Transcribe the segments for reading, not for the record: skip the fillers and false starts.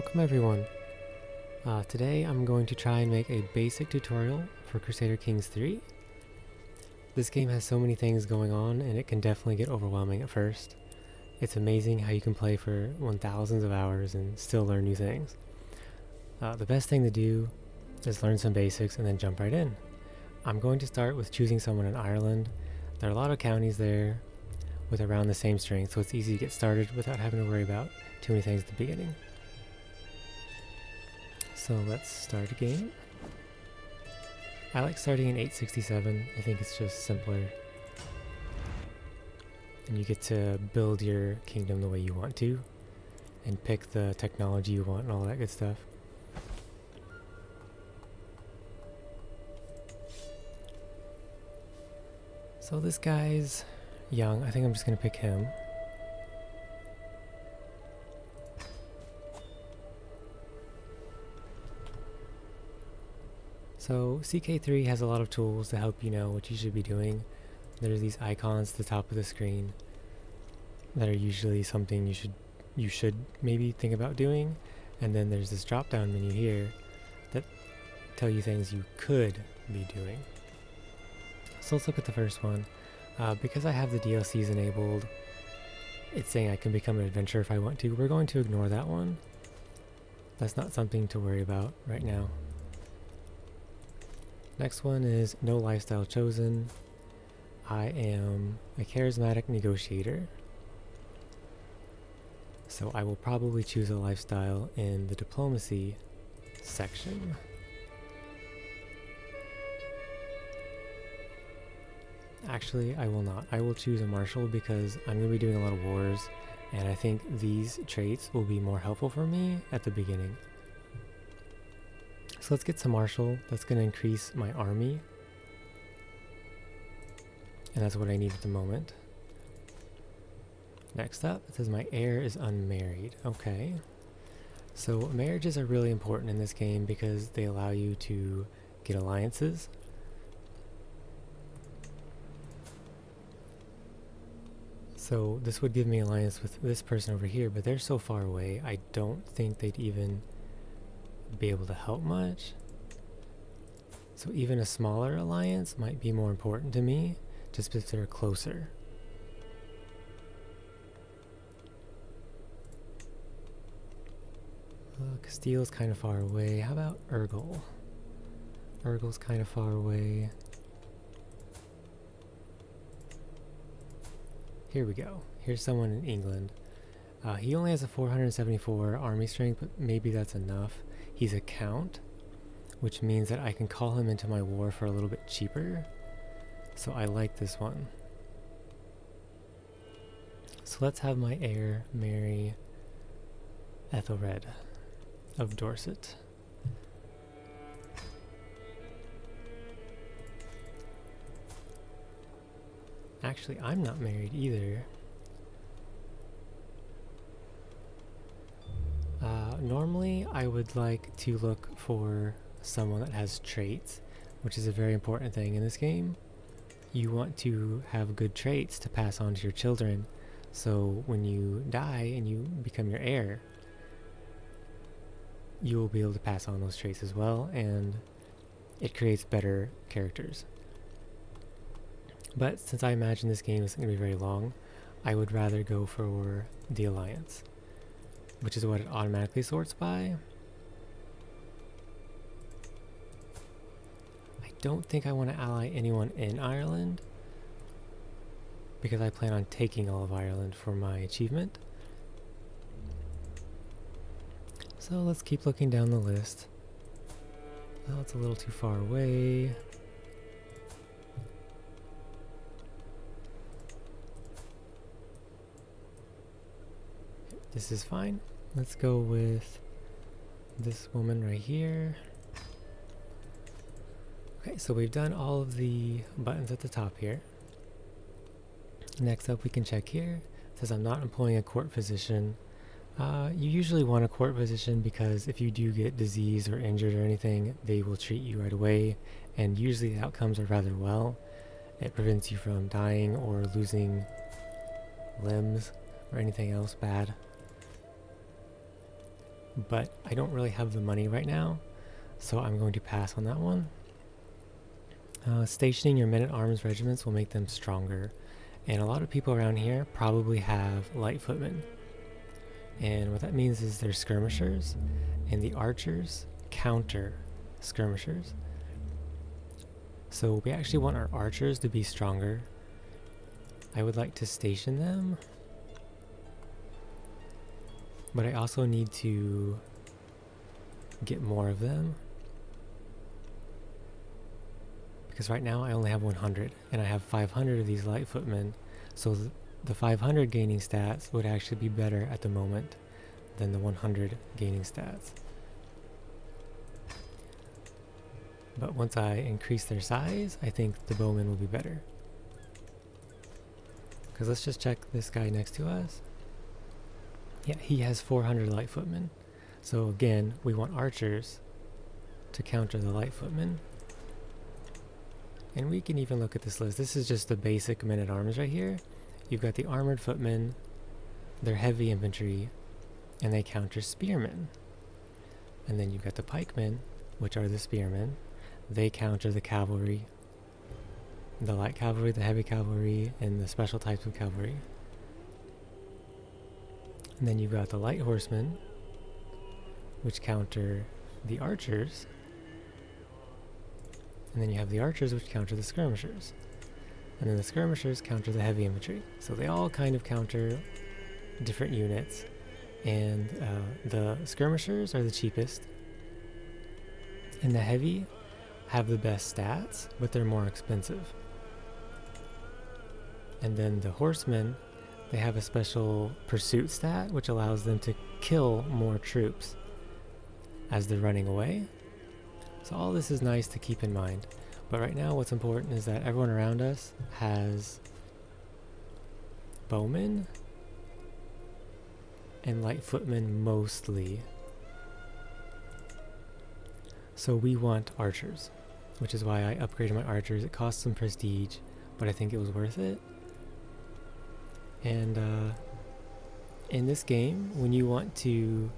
Welcome everyone. Today I'm going to try and make a basic tutorial for Crusader Kings 3. This game has so many things going on and it can definitely get overwhelming at first. It's amazing how you can play for 1000s of hours and still learn new things. The best thing to do is learn some basics and then jump right in. I'm going to start with choosing someone in Ireland. There are a lot of counties there with around the same strength, so it's easy to get started without having to worry about too many things at the beginning. So let's start a game. I like starting in 867. I think it's just simpler. And you get to build your kingdom the way you want to and pick the technology you want and all that good stuff. So this guy's young. I think I'm just going to pick him. So CK3 has a lot of tools to help you know what you should be doing. There's these icons at the top of the screen that are usually something you should maybe think about doing, and then there's this drop down menu here that tell you things you could be doing. So let's look at the first one. Because I have the DLCs enabled, it's saying I can become an adventurer if I want to. We're going to ignore that one. That's not something to worry about right now. Next one is no lifestyle chosen. I am a charismatic negotiator. So I will probably choose a lifestyle in the diplomacy section. Actually, I will not. I will choose a marshal because I'm going to be doing a lot of wars, and I think these traits will be more helpful for me at the beginning. So let's get some marshal. That's going to increase my army, and that's what I need at the moment. Next up, it says my heir is unmarried. Okay. So marriages are really important in this game because they allow you to get alliances. So this would give me alliance with this person over here, but they're so far away, I don't think they'd even be able to help much. So even a smaller alliance might be more important to me, just because they're closer. Castile's kind of far away. How about Urgel? Urgel's kind of far away. Here we go. Here's someone in England. He only has a 474 army strength, but maybe that's enough. He's a count, which means that I can call him into my war for a little bit cheaper. So I like this one. So let's have my heir marry Ethelred of Dorset. Actually, I'm not married either. Normally, I would like to look for someone that has traits, which is a very important thing in this game. You want to have good traits to pass on to your children, so when you die and you become your heir, you will be able to pass on those traits as well, and it creates better characters. But since I imagine this game isn't going to be very long, I would rather go for the Alliance, which is what it automatically sorts by. I don't think I want to ally anyone in Ireland, because I plan on taking all of Ireland for my achievement. So let's keep looking down the list. Oh, it's a little too far away. This is fine. Let's go with this woman right here. Okay, so we've done all of the buttons at the top here. Next up, we can check here. It says I'm not employing a court physician. You usually want a court physician because if you do get diseased or injured or anything, they will treat you right away, and usually the outcomes are rather well. It prevents you from dying or losing limbs or anything else bad. but I don't really have the money right now, so I'm going to pass on that one. Stationing your men-at-arms regiments will make them stronger, and a lot of people around here probably have light footmen. And what that means is they're skirmishers, and the archers counter skirmishers. So we actually want our archers to be stronger. I would like to station them, but I also need to get more of them. Because right now I only have 100, and I have 500 of these light footmen, so the 500 gaining stats would actually be better at the moment than the 100 gaining stats. But once I increase their size, I think the bowmen will be better. Because let's just check this guy next to us. Yeah, he has 400 light footmen. So again, we want archers to counter the light footmen. And we can even look at this list. This is just the basic men-at-arms right here. You've got the armored footmen, they're heavy infantry, and they counter spearmen. And then you've got the pikemen, which are the spearmen. They counter the cavalry, the light cavalry, the heavy cavalry, and the special types of cavalry. And then you've got the light horsemen, which counter the archers. And then you have the archers, which counter the skirmishers. And then the skirmishers counter the heavy infantry. So they all kind of counter different units. And the skirmishers are the cheapest. And the heavy have the best stats, but they're more expensive. And then the horsemen, they have a special pursuit stat, which allows them to kill more troops as they're running away. So all this is nice to keep in mind. But right now what's important is that everyone around us has bowmen and light footmen mostly. So we want archers, which is why I upgraded my archers. It cost some prestige, but I think it was worth it. And in this game, when you want to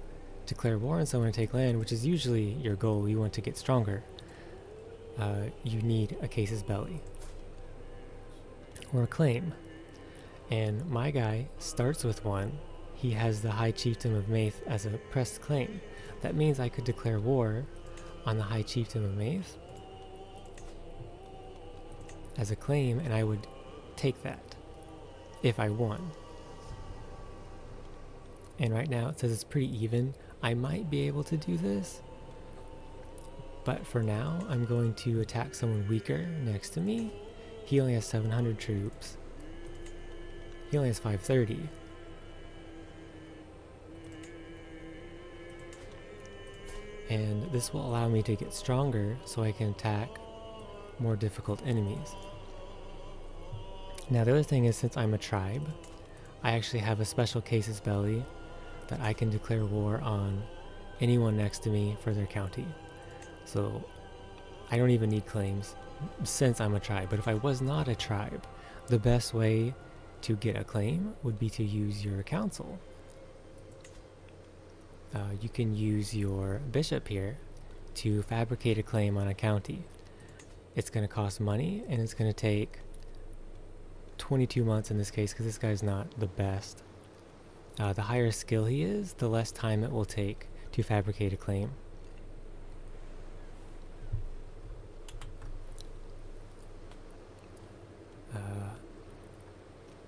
declare war on someone and take land, which is usually your goal, you want to get stronger, you need a casus belli or a claim. And my guy starts with one. He has the High Chieftain of Maith as a pressed claim. That means I could declare war on the High Chieftain of Maith as a claim, and I would take that if I won. And right now it says it's pretty even. I might be able to do this, but for now I'm going to attack someone weaker next to me. He only has 700 troops. He only has 530. And this will allow me to get stronger so I can attack more difficult enemies. Now the other thing is, since I'm a tribe, I actually have a special casus belli that I can declare war on anyone next to me for their county. So I don't even need claims since I'm a tribe. But if I was not a tribe, the best way to get a claim would be to use your council. You can use your bishop here to fabricate a claim on a county. It's going to cost money, and it's going to take 22 months in this case, because this guy's not the best. The higher skill he is, the less time it will take to fabricate a claim.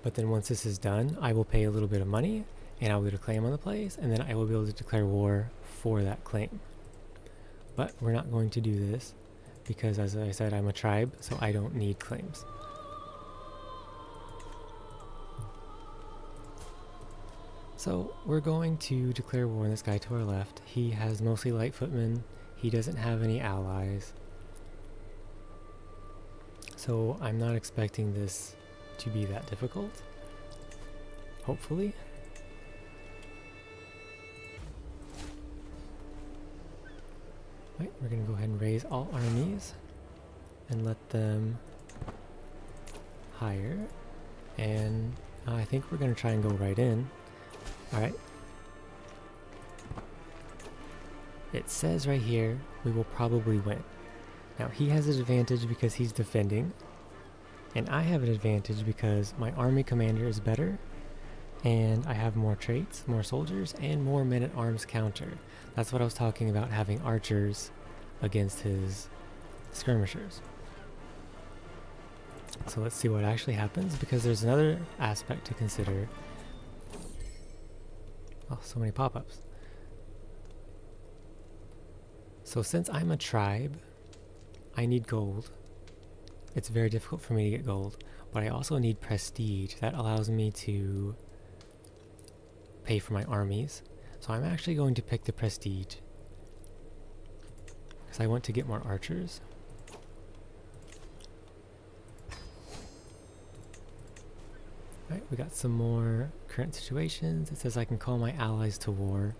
But then once this is done, I will pay a little bit of money, and I will get a claim on the place, and then I will be able to declare war for that claim. But we're not going to do this, because as I said, I'm a tribe, so I don't need claims. So we're going to declare war on this guy to our left. He has mostly light footmen. He doesn't have any allies. So I'm not expecting this to be that difficult. Hopefully. Right, we're going to go ahead and raise all armies and let them hire. And I think we're going to try and go right in. Alright. It says right here, we will probably win. Now he has an advantage because he's defending, and I have an advantage because my army commander is better, and I have more traits, more soldiers, and more men-at-arms counter. That's what I was talking about, having archers against his skirmishers. So let's see what actually happens, because there's another aspect to consider. Oh, so many pop-ups. So since I'm a tribe, I need gold. It's very difficult for me to get gold, but I also need prestige. That allows me to pay for my armies. So I'm actually going to pick the prestige, because I want to get more archers. Alright, we got some more current situations. It says I can call my allies to war.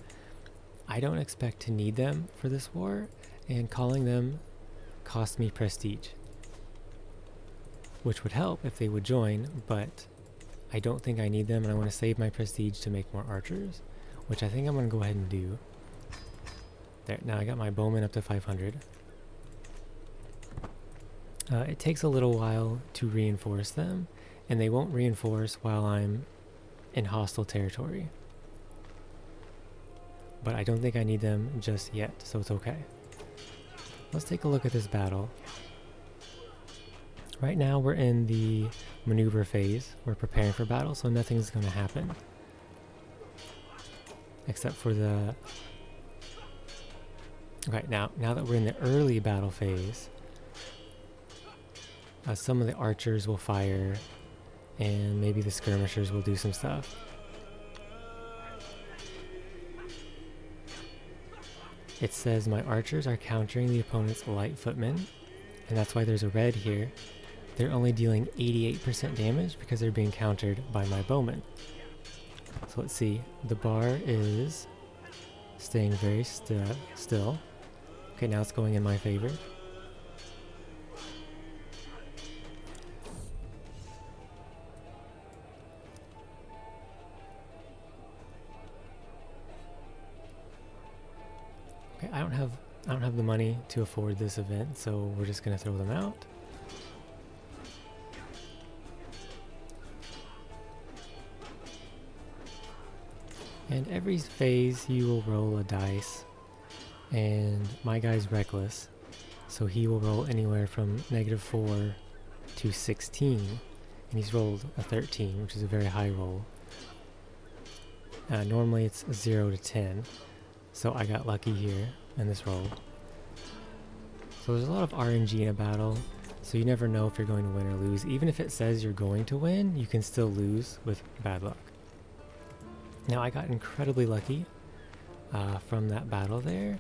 I don't expect to need them for this war, and calling them cost me prestige, which would help if they would join, but I don't think I need them, and I want to save my prestige to make more archers, which I think I'm going to go ahead and do. There, now I got my bowmen up to 500. It takes a little while to reinforce them, and they won't reinforce while I'm in hostile territory. But I don't think I need them just yet, so it's okay. Let's take a look at this battle. Right now we're in the maneuver phase. We're preparing for battle, so nothing's going to happen. Except for the... Okay, now that we're in the early battle phase, some of the archers will fire, and maybe the skirmishers will do some stuff. It says my archers are countering the opponent's light footmen, and that's why there's a red here. They're only dealing 88% damage because they're being countered by my bowmen. So let's see, the bar is staying very still. Okay, now it's going in my favor. Okay, I don't have the money to afford this event, so we're just gonna throw them out. And every phase you will roll a dice, and my guy's reckless, so he will roll anywhere from -4 to 16, and he's rolled a 13, which is a very high roll. Normally it's 0 to 10, so I got lucky here in this roll. So there's a lot of RNG in a battle, so you never know if you're going to win or lose. Even if it says you're going to win, you can still lose with bad luck. Now I got incredibly lucky from that battle there.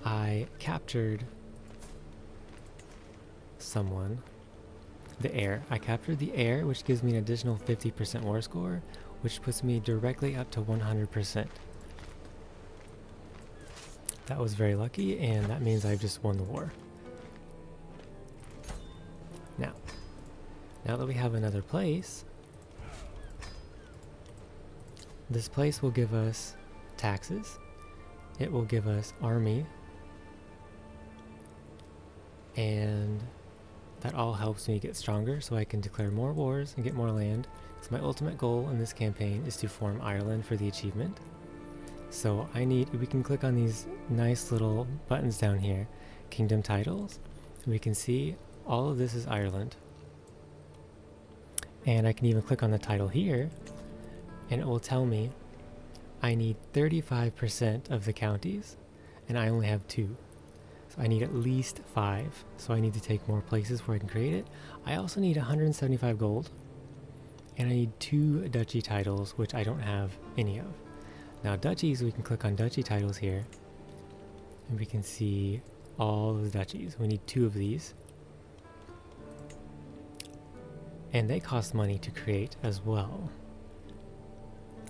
I captured someone, the heir. I captured the heir, which gives me an additional 50% war score, which puts me directly up to 100%. That was very lucky, and that means I've just won the war. Now that we have another place, this place will give us taxes, it will give us army, and that all helps me get stronger so I can declare more wars and get more land. So my ultimate goal in this campaign is to form Ireland for the achievement. So we can click on these nice little buttons down here, kingdom titles. We can see all of this is Ireland. And I can even click on the title here, and it will tell me I need 35% of the counties, and I only have 2. So I need at least 5, so I need to take more places where I can create it. I also need 175 gold, and I need 2 duchy titles, which I don't have any of. Now duchies, we can click on duchy titles here, and we can see all of the duchies. We need 2 of these. And they cost money to create as well.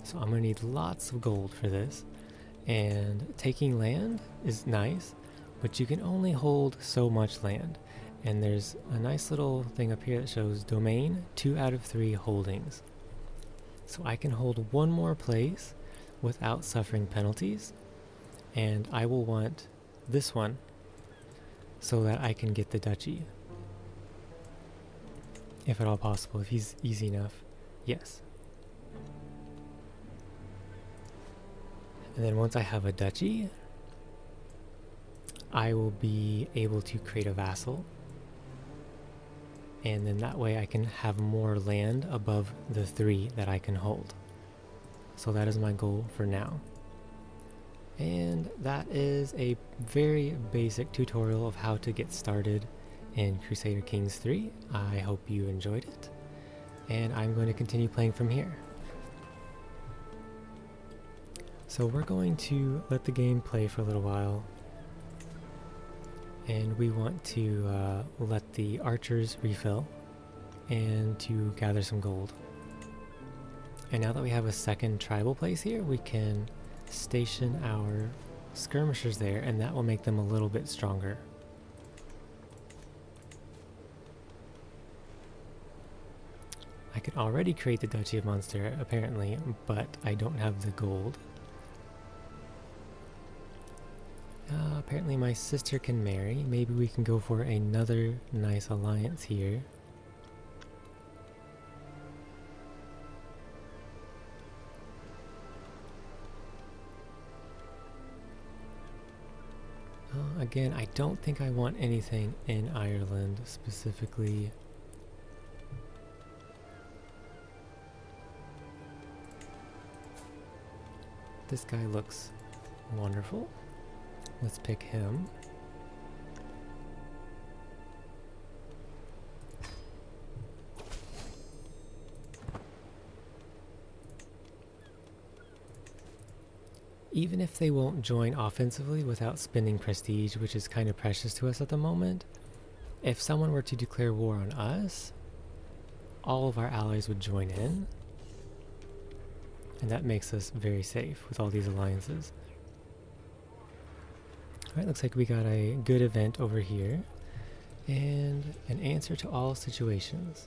So I'm going to need lots of gold for this. And taking land is nice, but you can only hold so much land. And there's a nice little thing up here that shows domain, 2 out of 3 holdings. So I can hold one more place without suffering penalties. and I will want this one so that I can get the duchy. If at all possible, if he's easy enough. Yes. And then once I have a duchy, I will be able to create a vassal. And then that way I can have more land above the 3 that I can hold. So that is my goal for now. And that is a very basic tutorial of how to get started in Crusader Kings 3. I hope you enjoyed it, and I'm going to continue playing from here. So we're going to let the game play for a little while, and we want to let the archers refill and to gather some gold. And now that we have a second tribal place here, we can station our skirmishers there, and that will make them a little bit stronger. I can already create the Duchy of Munster, apparently, but I don't have the gold. Apparently my sister can marry. Maybe we can go for another nice alliance here. Again, I don't think I want anything in Ireland specifically. This guy looks wonderful. Let's pick him. Even if they won't join offensively without spending prestige, which is kind of precious to us at the moment, if someone were to declare war on us, all of our allies would join in, and that makes us very safe with all these alliances. Alright, looks like we got a good event over here, and an answer to all situations.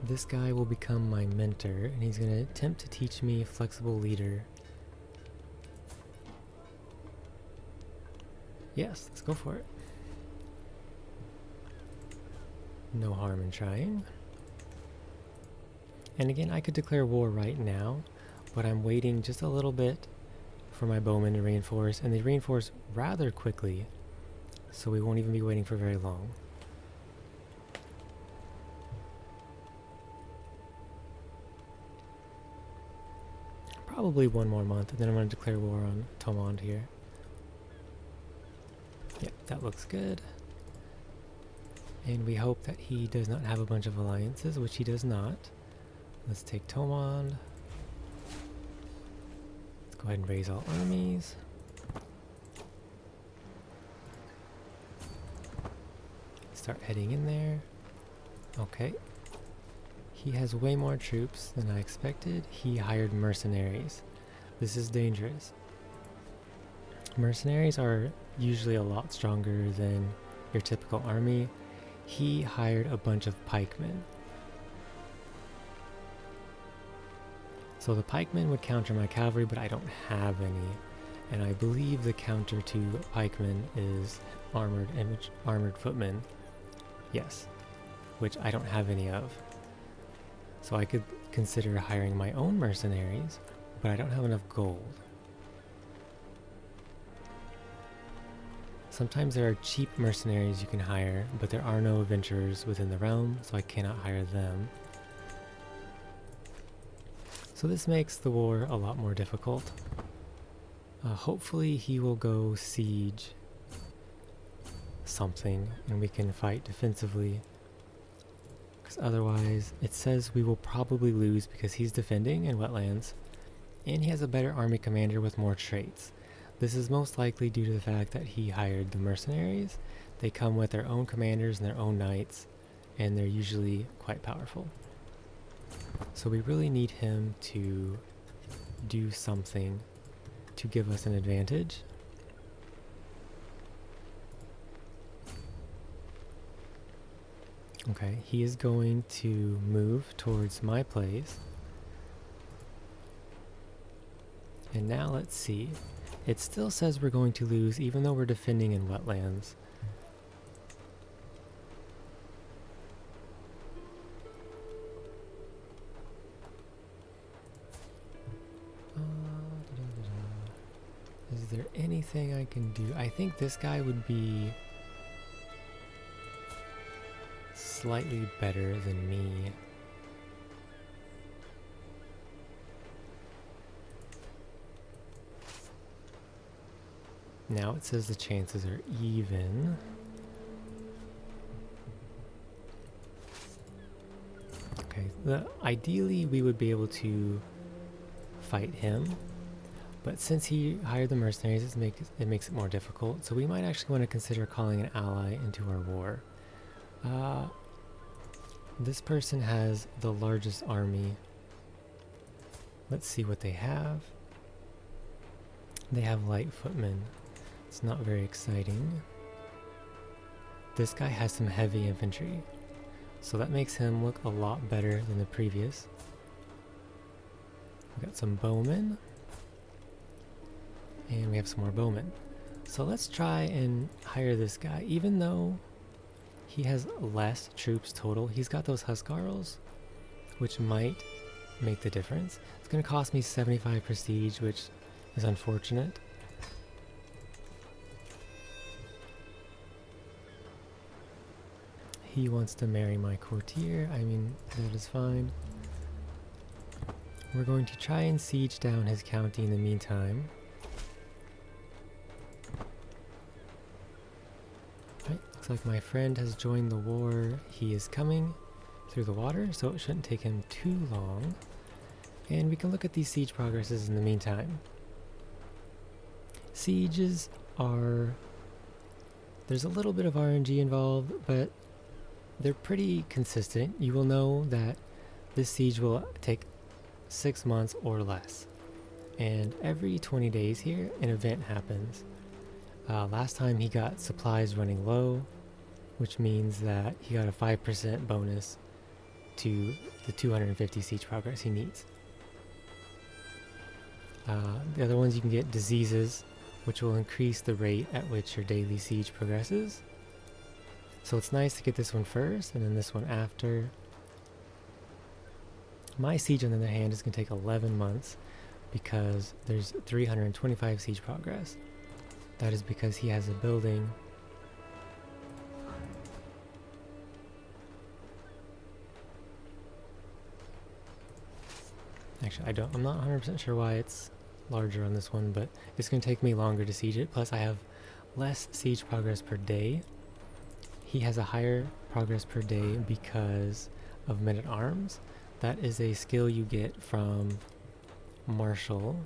This guy will become my mentor, and he's going to attempt to teach me flexible leader. Yes, let's go for it. No harm in trying. And again, I could declare war right now, but I'm waiting just a little bit for my bowmen to reinforce, and they reinforce rather quickly, so we won't even be waiting for very long. Probably one more month, and then I'm going to declare war on Thomond here. Yep, that looks good. And we hope that he does not have a bunch of alliances, which he does not. Let's take Thomond. Let's go ahead and raise all armies. Start heading in there. Okay. He has way more troops than I expected. He hired mercenaries. This is dangerous. Mercenaries are usually a lot stronger than your typical army. He hired a bunch of pikemen. So the pikemen would counter my cavalry, but I don't have any. And I believe the counter to pikemen is armored footmen. Yes, which I don't have any of. So I could consider hiring my own mercenaries, but I don't have enough gold. Sometimes there are cheap mercenaries you can hire, but there are no adventurers within the realm, so I cannot hire them. So this makes the war a lot more difficult. Hopefully he will go siege something, and we can fight defensively. Because otherwise, it says we will probably lose because he's defending in wetlands, and he has a better army commander with more traits. This is most likely due to the fact that he hired the mercenaries. They come with their own commanders and their own knights, and they're usually quite powerful. So we really need him to do something to give us an advantage. Okay, he is going to move towards my place. And now let's see. It still says we're going to lose even though we're defending in wetlands. Is there anything I can do? I think this guy would be slightly better than me. Now it says the chances are even. Okay, ideally we would be able to fight him, but since he hired the mercenaries, it makes it more difficult. So we might actually want to consider calling an ally into our war. This person has the largest army. Let's see what they have. They have light footmen. It's not very exciting. This guy has some heavy infantry, so that makes him look a lot better than the previous. We got some bowmen, and we have some more bowmen. So let's try and hire this guy. Even though he has less troops total, he's got those Huskarls, which might make the difference. It's going to cost me 75 prestige, which is unfortunate. He wants to marry my courtier. I mean, that is fine. We're going to try and siege down his county in the meantime. Right, looks like my friend has joined the war. He is coming through the water, so it shouldn't take him too long. And we can look at these siege progresses in the meantime. Sieges are... there's a little bit of RNG involved, but they're pretty consistent. You will know that this siege will take 6 months or less. And every 20 days here, an event happens. Last time he got supplies running low, which means that he got a 5% bonus to the 250 siege progress he needs. The other ones, you can get diseases, which will increase the rate at which your daily siege progresses. So it's nice to get this one first and then this one after. My siege, on the other hand, is going to take 11 months because there's 325 siege progress. That is because he has a building. Actually, I'm not 100% sure why it's larger on this one, but it's going to take me longer to siege it. Plus I have less siege progress per day. He has a higher progress per day because of men-at-arms. That is a skill you get from Marshall.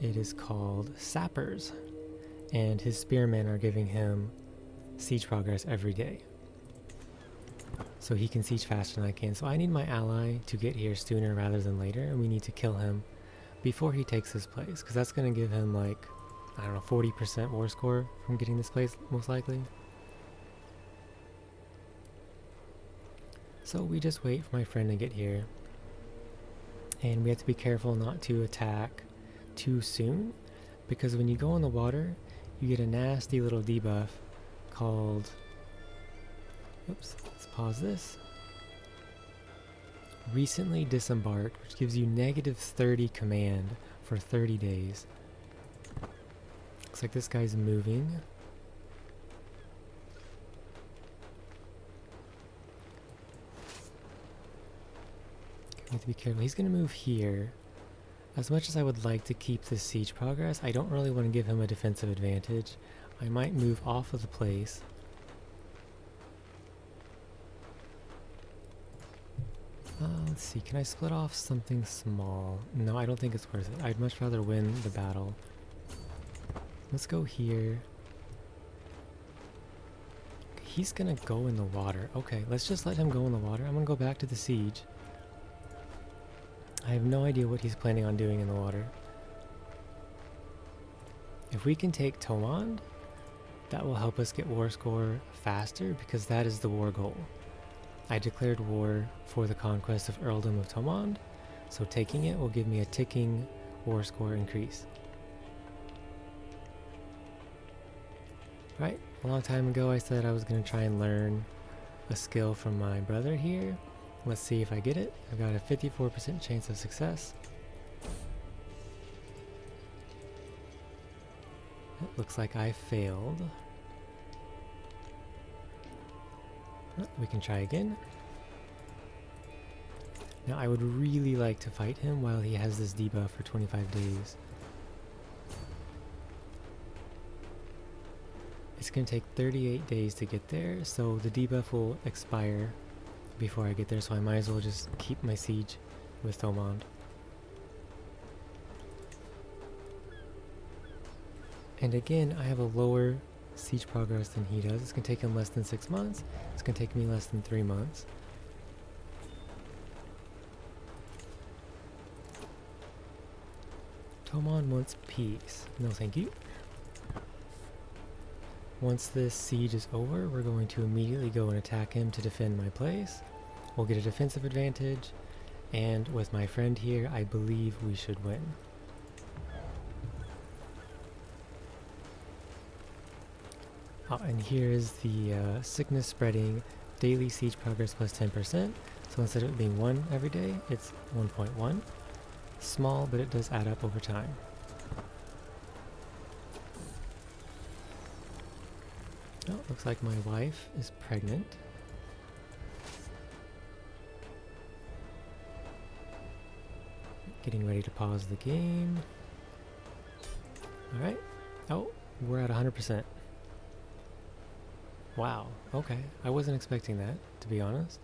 It is called Sappers, and his spearmen are giving him siege progress every day. So he can siege faster than I can. So I need my ally to get here sooner rather than later, and we need to kill him before he takes this place, because that's going to give him like, I don't know, 40% war score from getting this place, most likely. So we just wait for my friend to get here. And we have to be careful not to attack too soon, because when you go in the water, you get a nasty little debuff called... Oops, let's pause this. Recently disembarked, which gives you negative 30 command for 30 days. Looks like this guy's moving. We have to be careful. He's going to move here. As much as I would like to keep this siege progress, I don't really want to give him a defensive advantage. I might move off of the place. Let's see, can I split off something small? No, I don't think it's worth it. I'd much rather win the battle. Let's go here. He's gonna go in the water. Okay, let's just let him go in the water. I'm gonna go back to the siege. I have no idea what he's planning on doing in the water. If we can take Tomond, that will help us get war score faster, because that is the war goal. I declared war for the conquest of Earldom of Tomond, So taking it will give me a ticking war score increase. Right, a long time ago I said I was going to try and learn a skill from my brother here. Let's see if I get it. I've got a 54% chance of success. It looks like I failed. We can try again. Now I would really like to fight him while he has this debuff for 25 days. It's going to take 38 days to get there, so the debuff will expire before I get there, so I might as well just keep my siege with Thomond. And again, I have a lower siege progress than he does. It's going to take him less than 6 months. It's going to take me less than 3 months. Thomond wants peace. No thank you. Once this siege is over, we're going to immediately go and attack him to defend my place. We'll get a defensive advantage, and with my friend here, I believe we should win. Oh, and here's the sickness spreading daily siege progress plus 10%. So instead of it being 1 every day, it's 1.1. Small, but it does add up over time. Oh, looks like my wife is pregnant. Getting ready to pause the game. Alright. Oh, we're at 100%. Wow, okay. I wasn't expecting that, to be honest.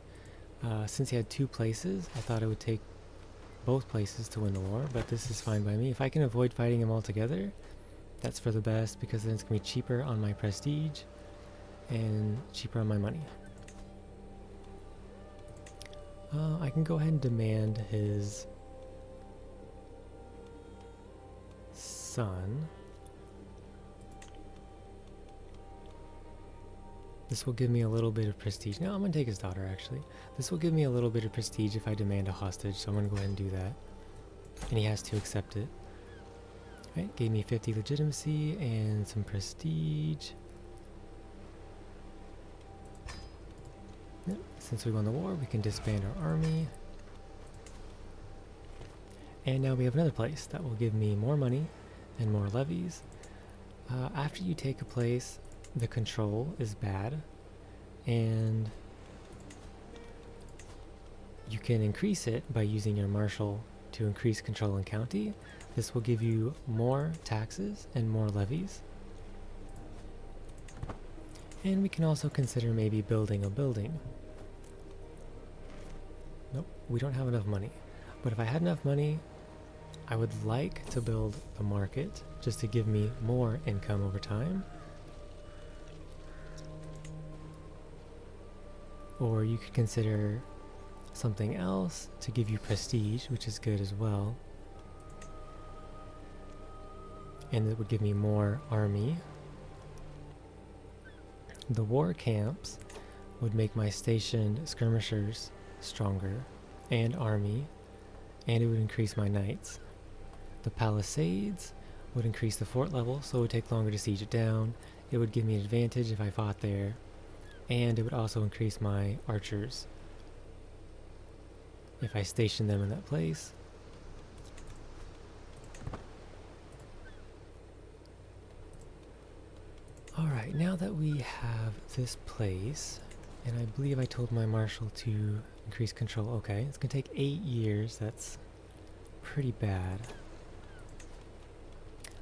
Since he had 2 places, I thought it would take both places to win the war, but this is fine by me. If I can avoid fighting him altogether, that's for the best, because then it's going to be cheaper on my prestige and cheaper on my money. I can go ahead and demand his son. This will give me a little bit of prestige. No, I'm going to take his daughter, actually. This will give me a little bit of prestige if I demand a hostage, so I'm going to go ahead and do that. And he has to accept it. Right, gave me 50 legitimacy and some prestige. Yep. Since we won the war, we can disband our army. And now we have another place that will give me more money and more levies. After you take a place, the control is bad, and you can increase it by using your marshal to increase control in county. This will give you more taxes and more levies. And we can also consider maybe building a building. Nope, we don't have enough money. But if I had enough money, I would like to build a market just to give me more income over time. Or you could consider something else to give you prestige, which is good as well. And it would give me more army. The war camps would make my stationed skirmishers stronger, and army, and it would increase my knights. The palisades would increase the fort level, so it would take longer to siege it down. It would give me an advantage if I fought there, and it would also increase my archers if I station them in that place. Alright, now that we have this place, and I believe I told my marshal to increase control. Okay, it's going to take 8 years. That's pretty bad.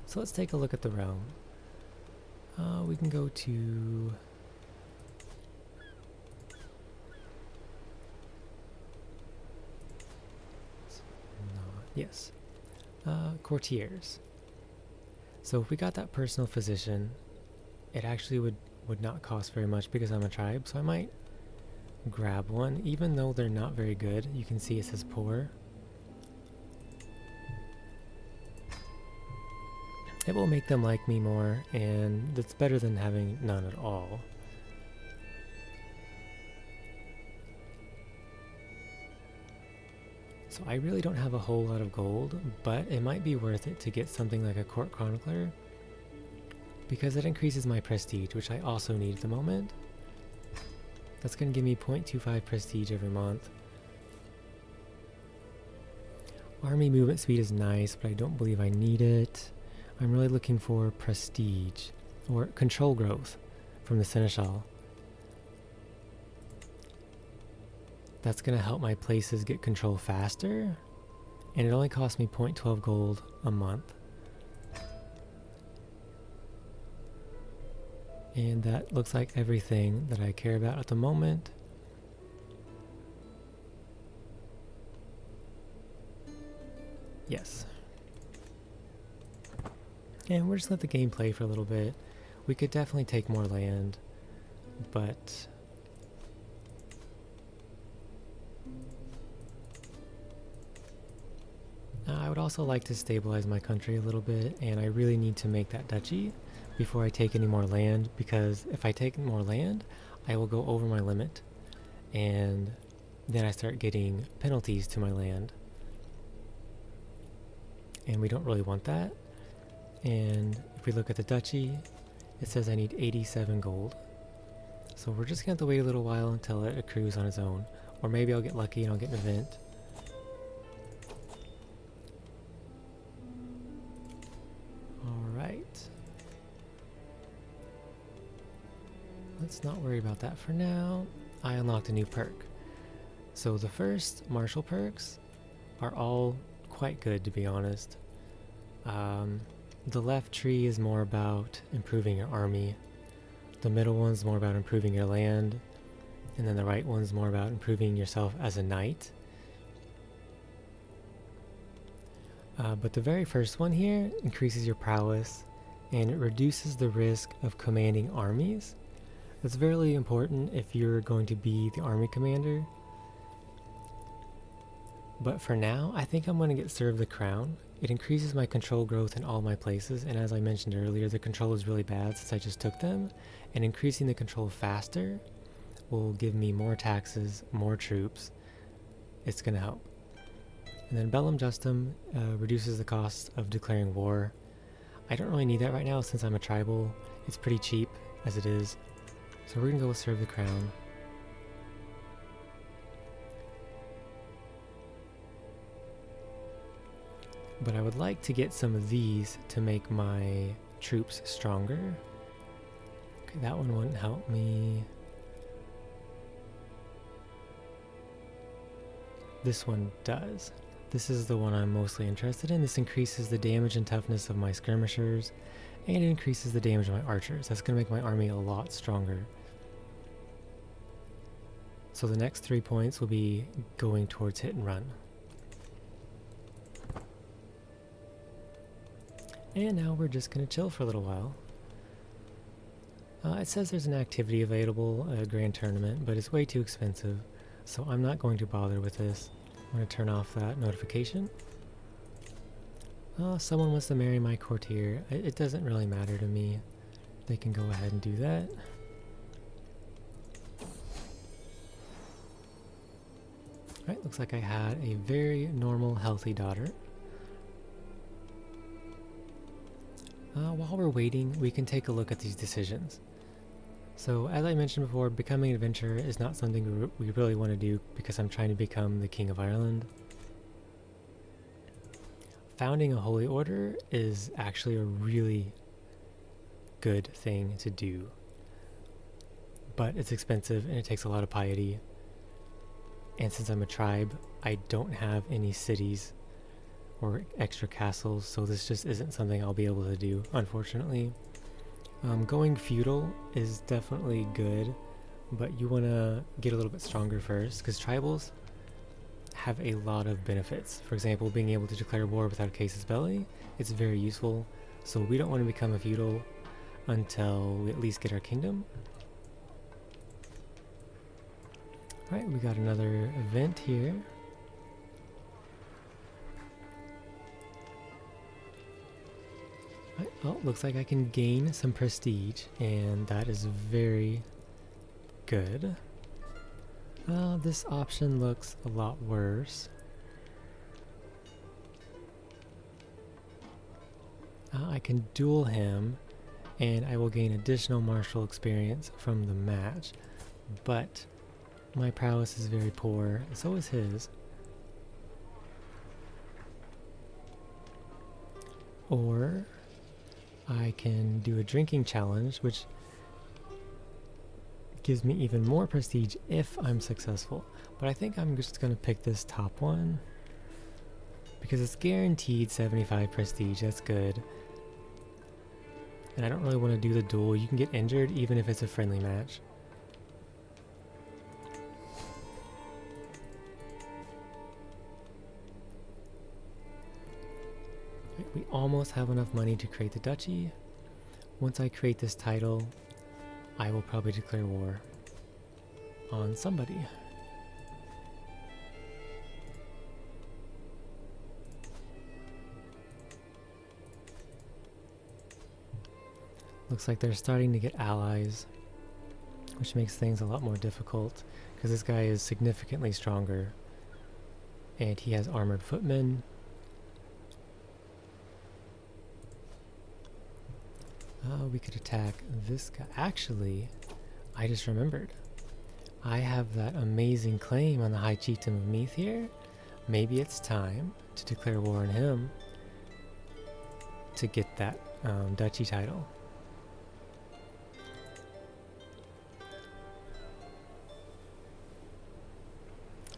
So let's take a look at the realm. We can go to... Yes. Courtiers. So if we got that personal physician, it actually would not cost very much because I'm a tribe, so I might grab one, even though they're not very good. You can see it says poor. It will make them like me more, and that's better than having none at all. So So I really don't have a whole lot of gold, but it might be worth it to get something like a court chronicler because it increases my prestige, which I also need at the moment. That's going to give me 0.25 prestige every month. Army movement speed is nice, but I don't believe I need it. I'm really looking for prestige or control growth from the seneschal. That's going to help my places get control faster, and it only costs me 0.12 gold a month. And that looks like everything that I care about at the moment. Yes. And we're just let the game play for a little bit. We could definitely take more land, but I would also like to stabilize my country a little bit, and I really need to make that duchy before I take any more land, because if I take more land, I will go over my limit, and then I start getting penalties to my land. And we don't really want that. And if we look at the duchy, it says I need 87 gold. So we're just going to have to wait a little while until it accrues on its own. Or maybe I'll get lucky and I'll get an event. Alright. Let's not worry about that for now. I unlocked a new perk. So the first martial perks are all quite good, to be honest. The left tree is more about improving your army. The middle one's more about improving your land. And then the right one's more about improving yourself as a knight. But the very first one here increases your prowess, and it reduces the risk of commanding armies. That's very important if you're going to be the army commander. But for now, I think I'm going to get served the crown. It increases my control growth in all my places, and as I mentioned earlier, the control is really bad since I just took them, and increasing the control faster will give me more taxes, more troops. It's going to help. And then Bellum Justum reduces the cost of declaring war. I don't really need that right now since I'm a tribal. It's pretty cheap as it is. So we're going to go serve the crown. But I would like to get some of these to make my troops stronger. Okay, that one wouldn't help me. This one does. This is the one I'm mostly interested in. This increases the damage and toughness of my skirmishers, and it increases the damage of my archers. That's going to make my army a lot stronger. So the next 3 points will be going towards hit and run. And now we're just going to chill for a little while. It says there's an activity available, a grand tournament, but it's way too expensive, so I'm not going to bother with this. I'm going to turn off that notification. Someone wants to marry my courtier. It doesn't really matter to me. They can go ahead and do that. Alright, looks like I had a very normal, healthy daughter. While we're waiting, we can take a look at these decisions. So, as I mentioned before, becoming an adventurer is not something we really want to do because I'm trying to become the King of Ireland. Founding a holy order is actually a really good thing to do. But it's expensive and it takes a lot of piety. And since I'm a tribe, I don't have any cities or extra castles, so this just isn't something I'll be able to do, unfortunately. Going feudal is definitely good, but you want to get a little bit stronger first, because tribals have a lot of benefits. For example, being able to declare war without a casus belli, it's very useful, so we don't want to become a feudal until we at least get our kingdom. Alright, we got another event here. Oh, looks like I can gain some prestige, and that is very good. This option looks a lot worse. can duel him, and I will gain additional martial experience from the match. But my prowess is very poor, so is his. Or I can do a drinking challenge, which gives me even more prestige if I'm successful. But I think I'm just going to pick this top one because it's guaranteed 75 prestige. That's good. And I don't really want to do the duel. You can get injured even if it's a friendly match. We almost have enough money to create the duchy. Once I create this title, I will probably declare war on somebody. Looks like they're starting to get allies, which makes things a lot more difficult because this guy is significantly stronger and he has armored footmen. We could attack this guy. Actually, I just remembered. I have that amazing claim on the High Chieftain of Meath here. Maybe it's time to declare war on him to get that duchy title.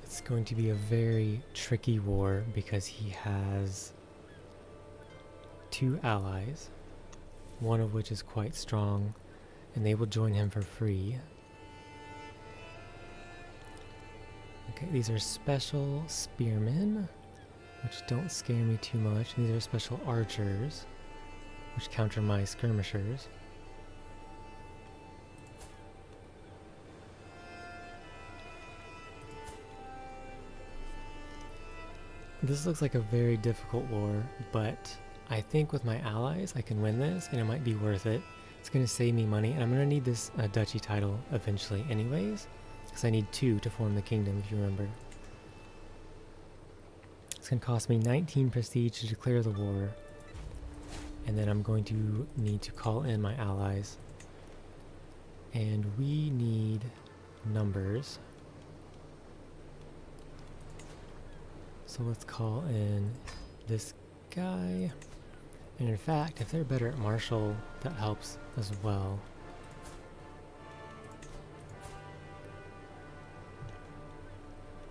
It's going to be a very tricky war because he has 2 allies, one of which is quite strong, and they will join him for free. Okay, these are special spearmen, which don't scare me too much. These are special archers, which counter my skirmishers. This looks like a very difficult war, but I think with my allies I can win this, and it might be worth it. It's going to save me money, and I'm going to need this duchy title eventually anyways, because I need 2 to form the kingdom, if you remember. It's going to cost me 19 prestige to declare the war, and then I'm going to need to call in my allies. And we need numbers. So let's call in this guy. And in fact, if they're better at martial, that helps as well.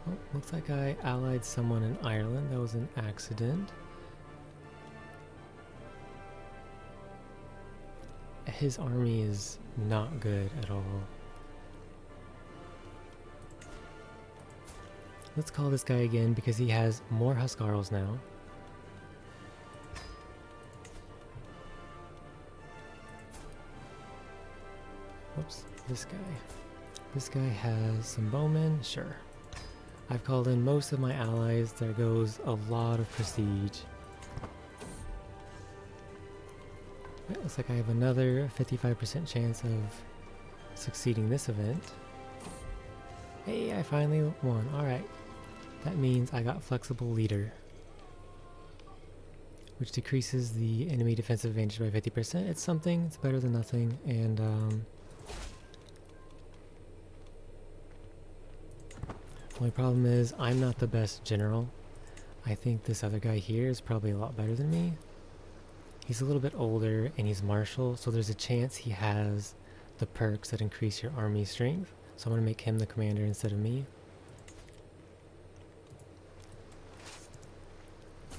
Oh, looks like I allied someone in Ireland. That was an accident. His army is not good at all. Let's call this guy again because he has more Huscarls now. Whoops, this guy. This guy has some bowmen, sure. I've called in most of my allies. There goes a lot of prestige. It looks like I have another 55% chance of succeeding this event. Hey, I finally won. Alright. That means I got flexible leader, which decreases the enemy defensive advantage by 50%. It's something. It's better than nothing. And only problem is I'm not the best general. I think this other guy here is probably a lot better than me. He's a little bit older and he's martial, so there's a chance he has the perks that increase your army strength. So I'm going to make him the commander instead of me.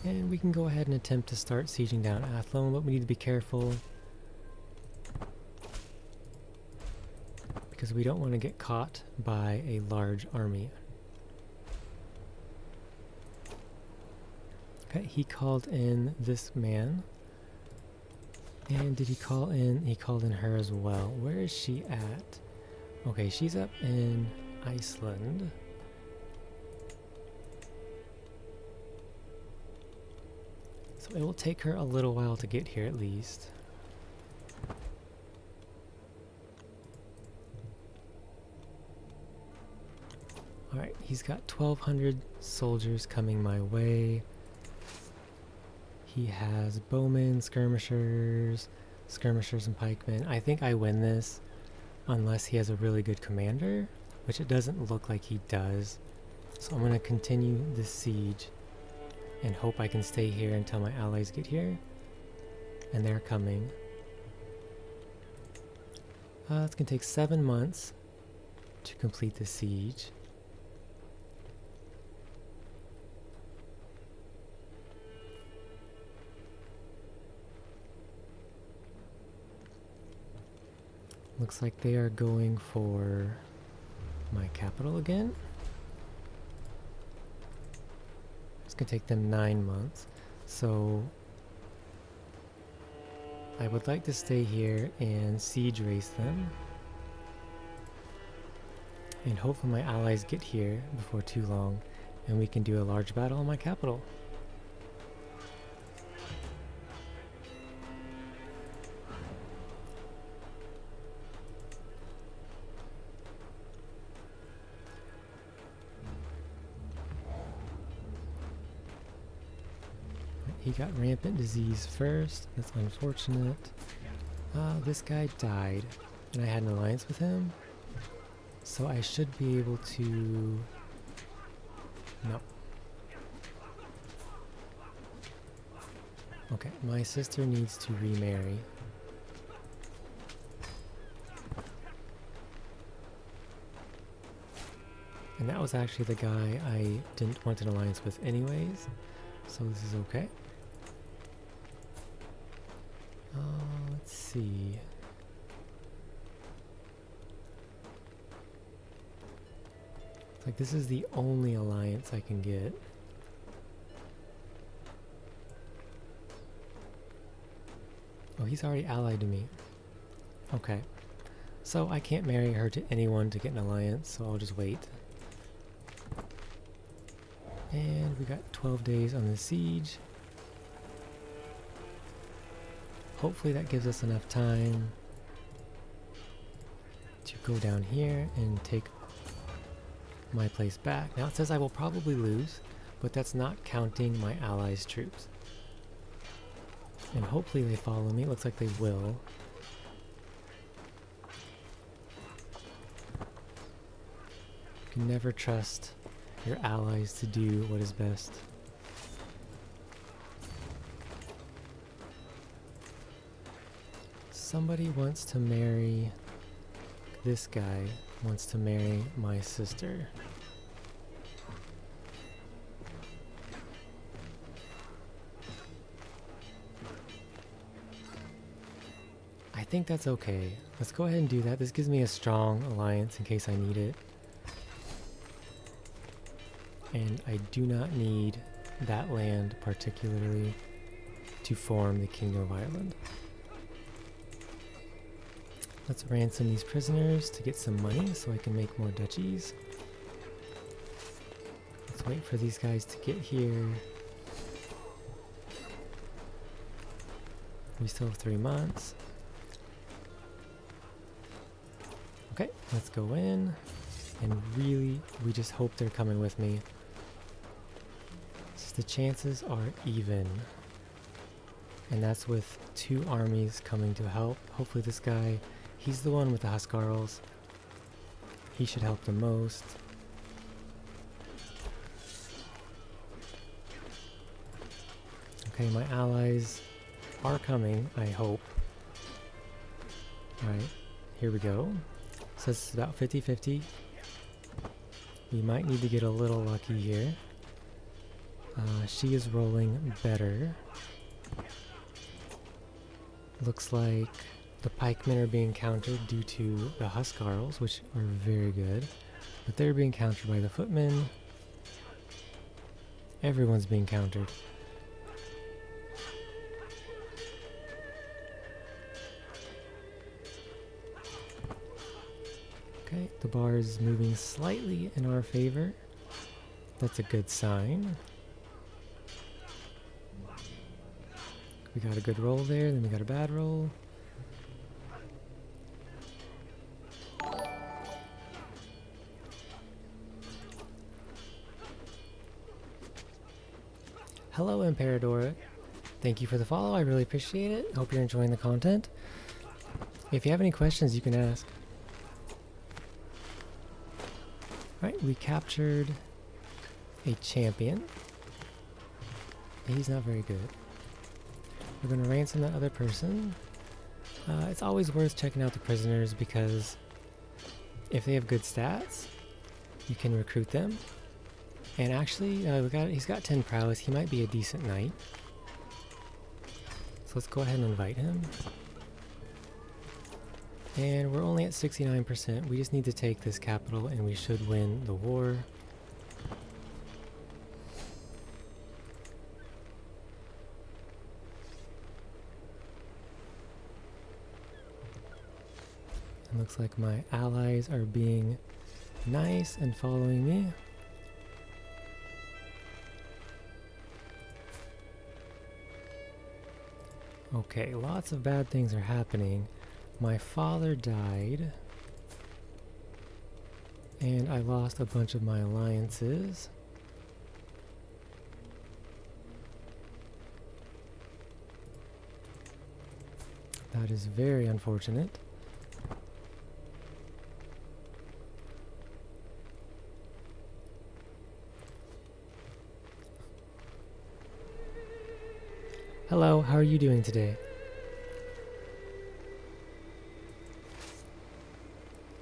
And we can go ahead and attempt to start sieging down Athlone, but we need to be careful because we don't want to get caught by a large army. Okay, he called in this man. And did he call in? He called in her as well. Where is she at? Okay, she's up in Iceland. So it will take her a little while to get here at least. Alright, he's got 1,200 soldiers coming my way. He has bowmen, skirmishers, and pikemen. I think I win this unless he has a really good commander, which it doesn't look like he does. So I'm going to continue the siege and hope I can stay here until my allies get here. And they're coming. It's going to take 7 months to complete the siege. Looks like they are going for my capital again. It's going to take them 9 months. So I would like to stay here and siege race them. And hopefully my allies get here before too long and we can do a large battle on my capital. He got rampant disease first. That's unfortunate. This guy died, and I had an alliance with him. So I should be able to... No. Okay, my sister needs to remarry. And that was actually the guy I didn't want an alliance with anyways. So this is okay. Let's see. It's like this is the only alliance I can get. Oh, he's already allied to me. Okay. So I can't marry her to anyone to get an alliance, so I'll just wait. And we got 12 days on the siege. Hopefully that gives us enough time to go down here and take my place back. Now it says I will probably lose, but that's not counting my allies' troops. And hopefully they follow me. It looks like they will. You can never trust your allies to do what is best. Somebody wants to marry... This guy wants to marry my sister. I think that's okay. Let's go ahead and do that. This gives me a strong alliance in case I need it. And I do not need that land particularly to form the Kingdom of Ireland. Let's ransom these prisoners to get some money so I can make more duchies. Let's wait for these guys to get here. We still have 3 months. Okay, let's go in. And really, we just hope they're coming with me. So the chances are even. And that's with 2 armies coming to help. Hopefully this guy, he's the one with the Huscarls. He should help the most. Okay, my allies are coming, I hope. Alright, here we go. So it's about 50-50. We might need to get a little lucky here. She is rolling better. Looks like the pikemen are being countered due to the Huscarls, which are very good. But they're being countered by the footmen. Everyone's being countered. Okay, the bar is moving slightly in our favor. That's a good sign. We got a good roll there, then we got a bad roll. Hello, Imperador. Thank you for the follow. I really appreciate it. Hope you're enjoying the content. If you have any questions, you can ask. Alright, we captured a champion. He's not very good. We're going to ransom that other person. It's always worth checking out the prisoners because if they have good stats, you can recruit them. And actually, he's got 10 prowess. He might be a decent knight. So let's go ahead and invite him. And we're only at 69%. We just need to take this capital and we should win the war. It looks like my allies are being nice and following me. Okay, lots of bad things are happening. My father died, and I lost a bunch of my alliances. That is very unfortunate. Hello, how are you doing today?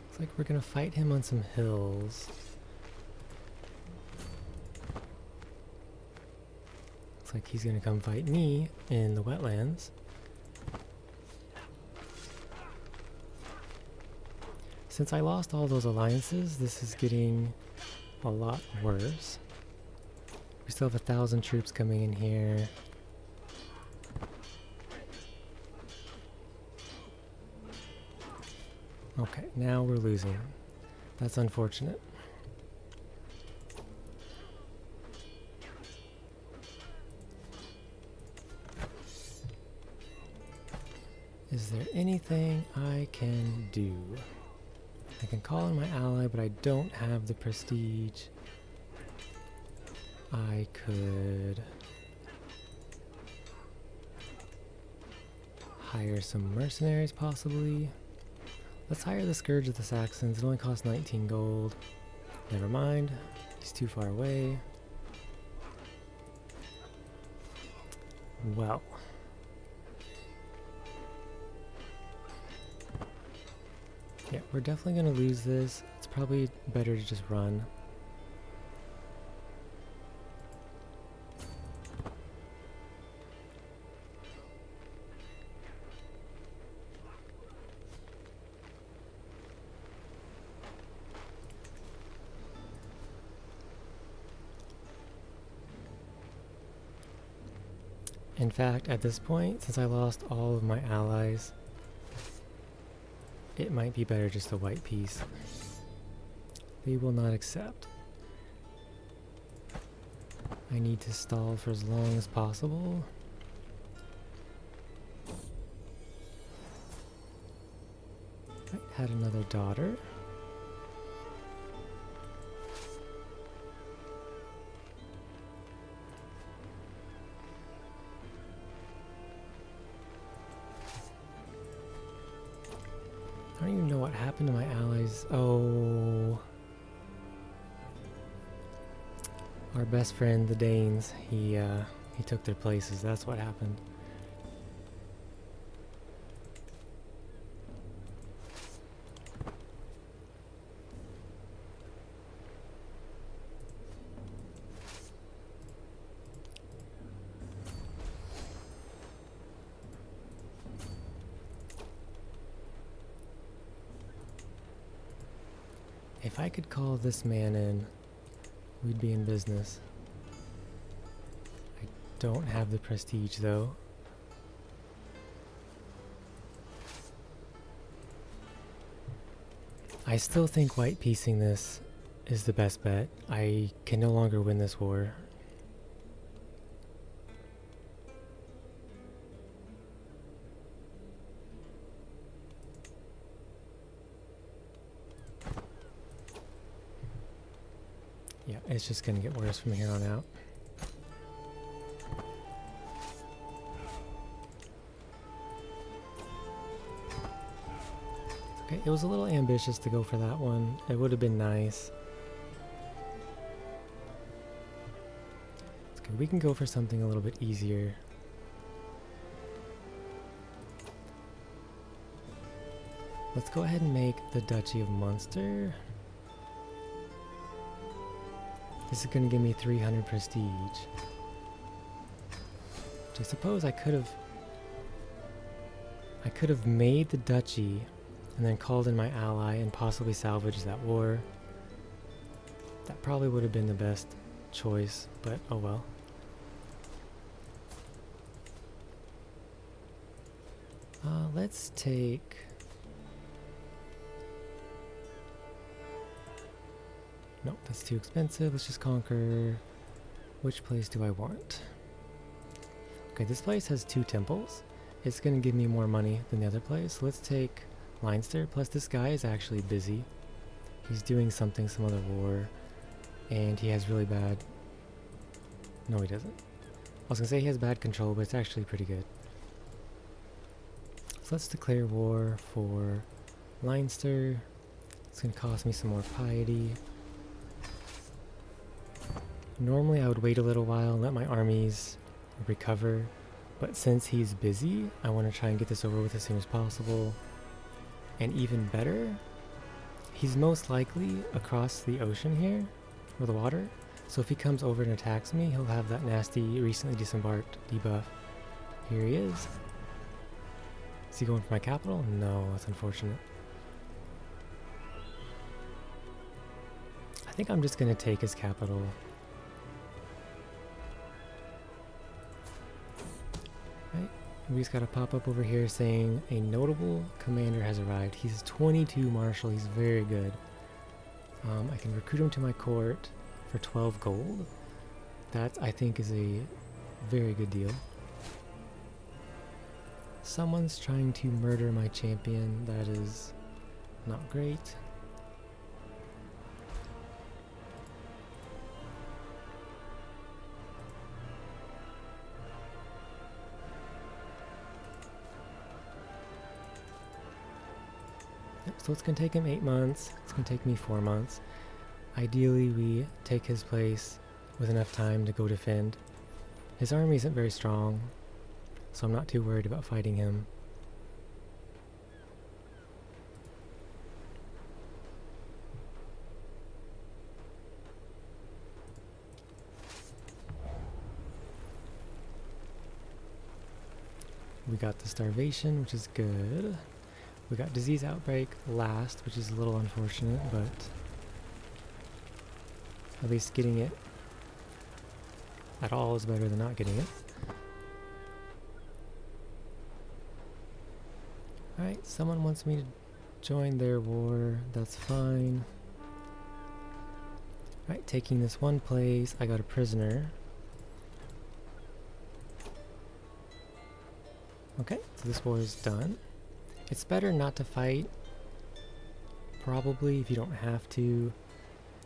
Looks like we're gonna fight him on some hills. Looks like he's gonna come fight me in the wetlands. Since I lost all those alliances, this is getting a lot worse. We still have 1,000 troops coming in here. Okay, now we're losing. That's unfortunate. Is there anything I can do? I can call in my ally, but I don't have the prestige. I could hire some mercenaries, possibly. Let's hire the Scourge of the Saxons. It only costs 19 gold. Never mind. He's too far away. Well. Yeah, we're definitely going to lose this. It's probably better to just run. In fact, at this point, since I lost all of my allies, it might be better just a white piece. They will not accept. I need to stall for as long as possible. I had another daughter. I don't even know what happened to my allies. Oh. Our best friend, the Danes, he took their places. That's what happened. If I could call this man in, we'd be in business. I don't have the prestige though. I still think white piecing this is the best bet. I can no longer win this war. Yeah, it's just gonna get worse from here on out. Okay, it was a little ambitious to go for that one. It would have been nice. Okay, we can go for something a little bit easier. Let's go ahead and make the Duchy of Munster. This is going to give me 300 prestige. Which I suppose I could have made the duchy and then called in my ally and possibly salvaged that war. That probably would have been the best choice, but oh well. Let's take... Nope, that's too expensive. Let's just conquer... Which place do I want? Okay, this place has 2 temples. It's going to give me more money than the other place. So let's take Leinster. Plus this guy is actually busy. He's doing something, some other war. And he has really bad... No, he doesn't. I was going to say he has bad control, but it's actually pretty good. So let's declare war for Leinster. It's going to cost me some more piety. Normally I would wait a little while and let my armies recover. But since he's busy, I want to try and get this over with as soon as possible. And even better, he's most likely across the ocean here, or the water. So if he comes over and attacks me, he'll have that nasty recently disembarked debuff. Here he is. Is he going for my capital? No, that's unfortunate. I think I'm just going to take his capital. Right, we just got a pop up over here saying a notable commander has arrived. He's 22 marshal, he's very good. I can recruit him to my court for 12 gold. That I think is a very good deal. Someone's trying to murder my champion. That is not great. Yep, so it's going to take him 8 months. It's going to take me 4 months. Ideally, we take his place with enough time to go defend. His army isn't very strong, so I'm not too worried about fighting him. We got the starvation, which is good. We got disease outbreak last, which is a little unfortunate, but at least getting it at all is better than not getting it. Alright, someone wants me to join their war, that's fine. Alright, taking this one place, I got a prisoner. Okay, so this war is done. It's better not to fight, probably, if you don't have to.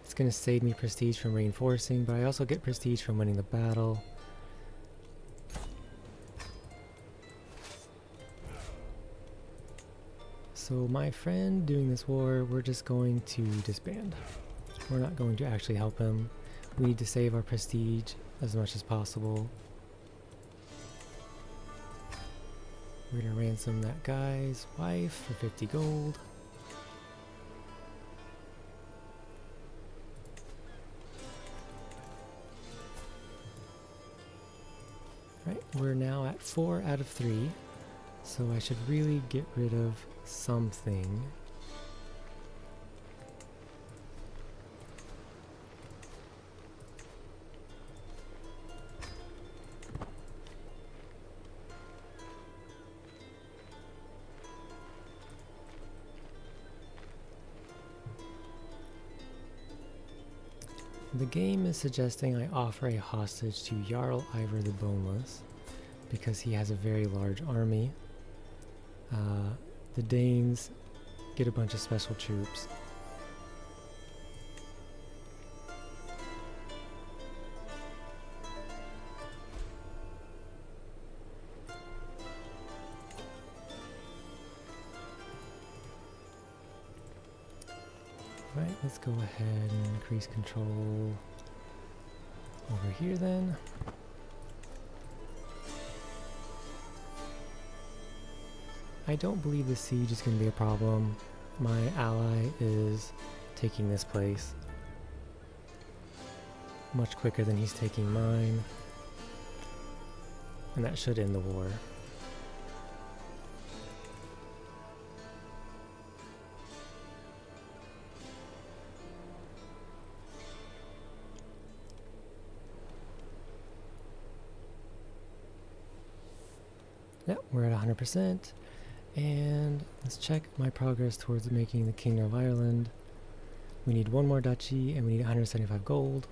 It's going to save me prestige from reinforcing, but I also get prestige from winning the battle. So my friend doing this war, we're just going to disband. We're not going to actually help him. We need to save our prestige as much as possible. We're going to ransom that guy's wife for 50 gold. Right, we're now at 4 out of 3, so I should really get rid of something. The game is suggesting I offer a hostage to Jarl Ivar the Boneless because he has a very large army. The Danes get a bunch of special troops. Right, let's go ahead and increase control over here then. I don't believe the siege is going to be a problem. My ally is taking this place much quicker than he's taking mine, and that should end the war. Yep, we're at 100%. And let's check my progress towards making the Kingdom of Ireland. We need one more duchy and we need 175 gold.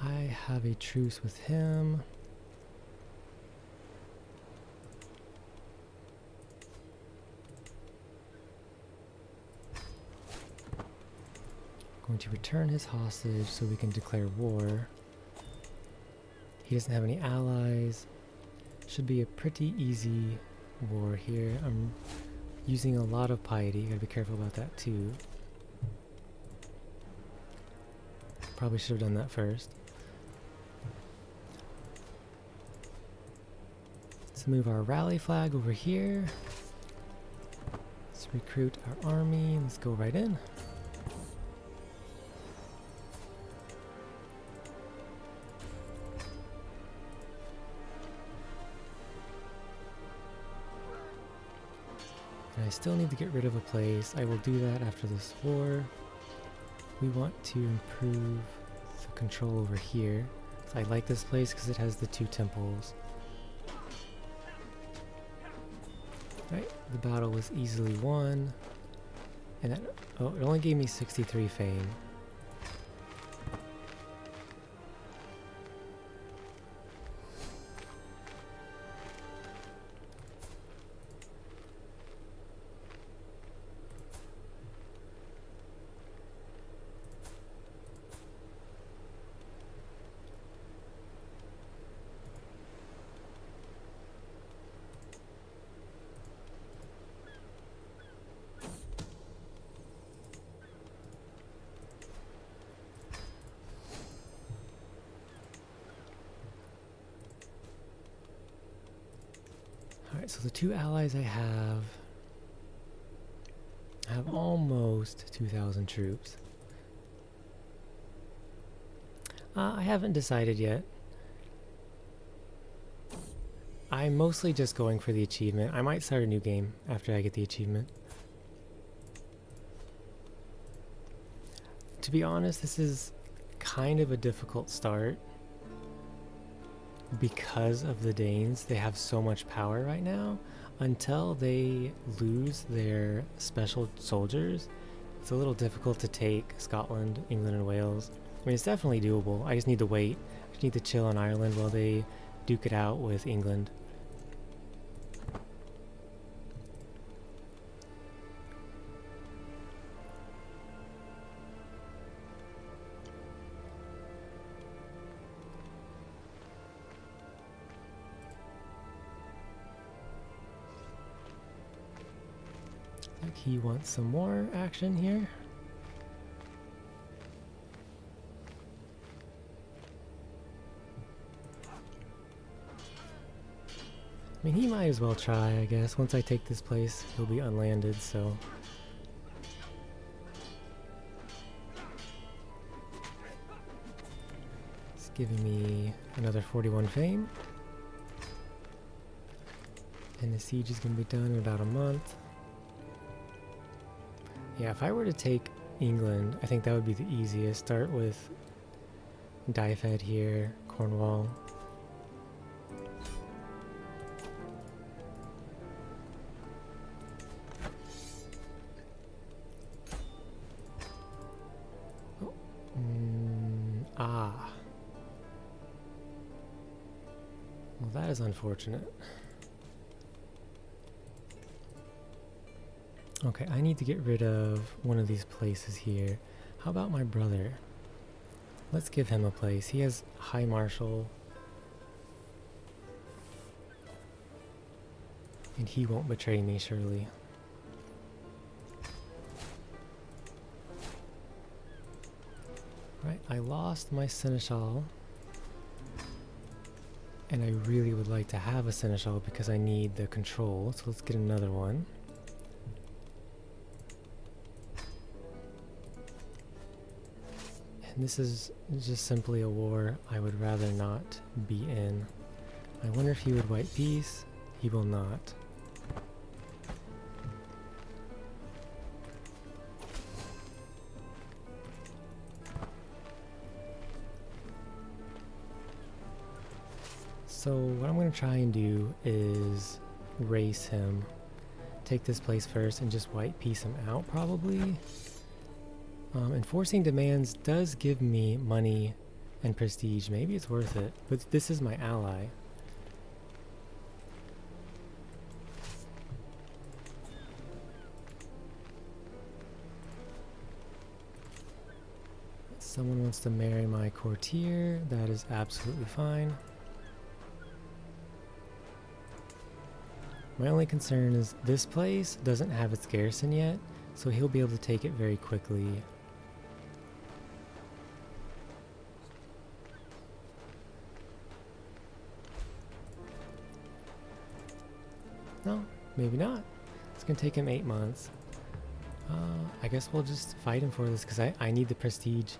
I have a truce with him. Going to return his hostage so we can declare war. He doesn't have any allies. Should be a pretty easy war here. I'm using a lot of piety. Gotta be careful about that too. Probably should have done that first. Let's move our rally flag over here. Let's recruit our army. Let's go right in. I still need to get rid of a place. I will do that after this war. We want to improve the control over here. So I like this place because it has the 2 temples. Right, the battle was easily won. And that, oh, it only gave me 63 fame. Alright, so the 2 allies I have almost 2,000 troops. I haven't decided yet. I'm mostly just going for the achievement. I might start a new game after I get the achievement. To be honest, this is kind of a difficult start. Because of the Danes, they have so much power right now. Until they lose their special soldiers, it's a little difficult to take Scotland, England, and Wales. I mean, it's definitely doable. I just need to wait. I just need to chill on Ireland while they duke it out with England. Like he wants some more action here. I mean, he might as well try, I guess. Once I take this place, he'll be unlanded, so... It's giving me another 41 fame. And the siege is going to be done in about a month. Yeah, if I were to take England, I think that would be the easiest. Start with Dyfed here, Cornwall. Oh. Well, that is unfortunate. Okay, I need to get rid of one of these places here. How about my brother? Let's give him a place. He has High Marshal. And he won't betray me, surely. Right, I lost my Seneschal. And I really would like to have a Seneschal because I need the control. So let's get another one. And this is just simply a war I would rather not be in. I wonder if he would white peace. He will not. So what I'm going to try and do is race him. Take this place first and just white piece him out probably. Enforcing demands does give me money and prestige. Maybe it's worth it. But this is my ally. Someone wants to marry my courtier. That is absolutely fine. My only concern is this place doesn't have its garrison yet, so he'll be able to take it very quickly. No, maybe not. It's gonna take him 8 months. I guess we'll just fight him for this because I need the prestige.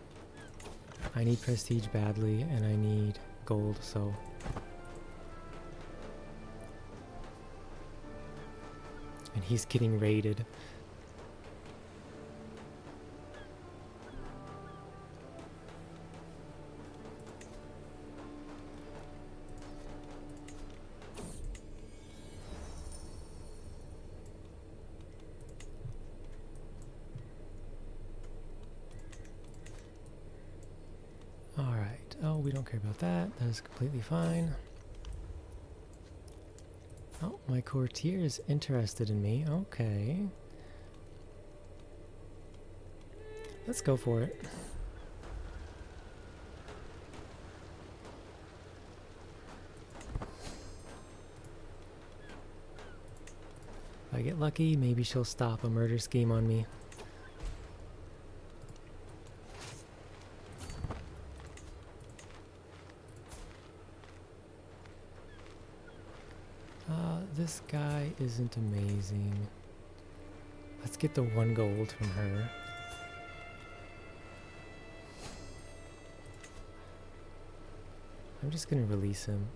I need prestige badly and I need gold, so... And he's getting raided. Alright. Oh, we don't care about that. That is completely fine. Oh, my courtier is interested in me. Okay. Let's go for it. If I get lucky, maybe she'll stop a murder scheme on me. This guy isn't amazing. Let's get the 1 gold from her. I'm just gonna release him.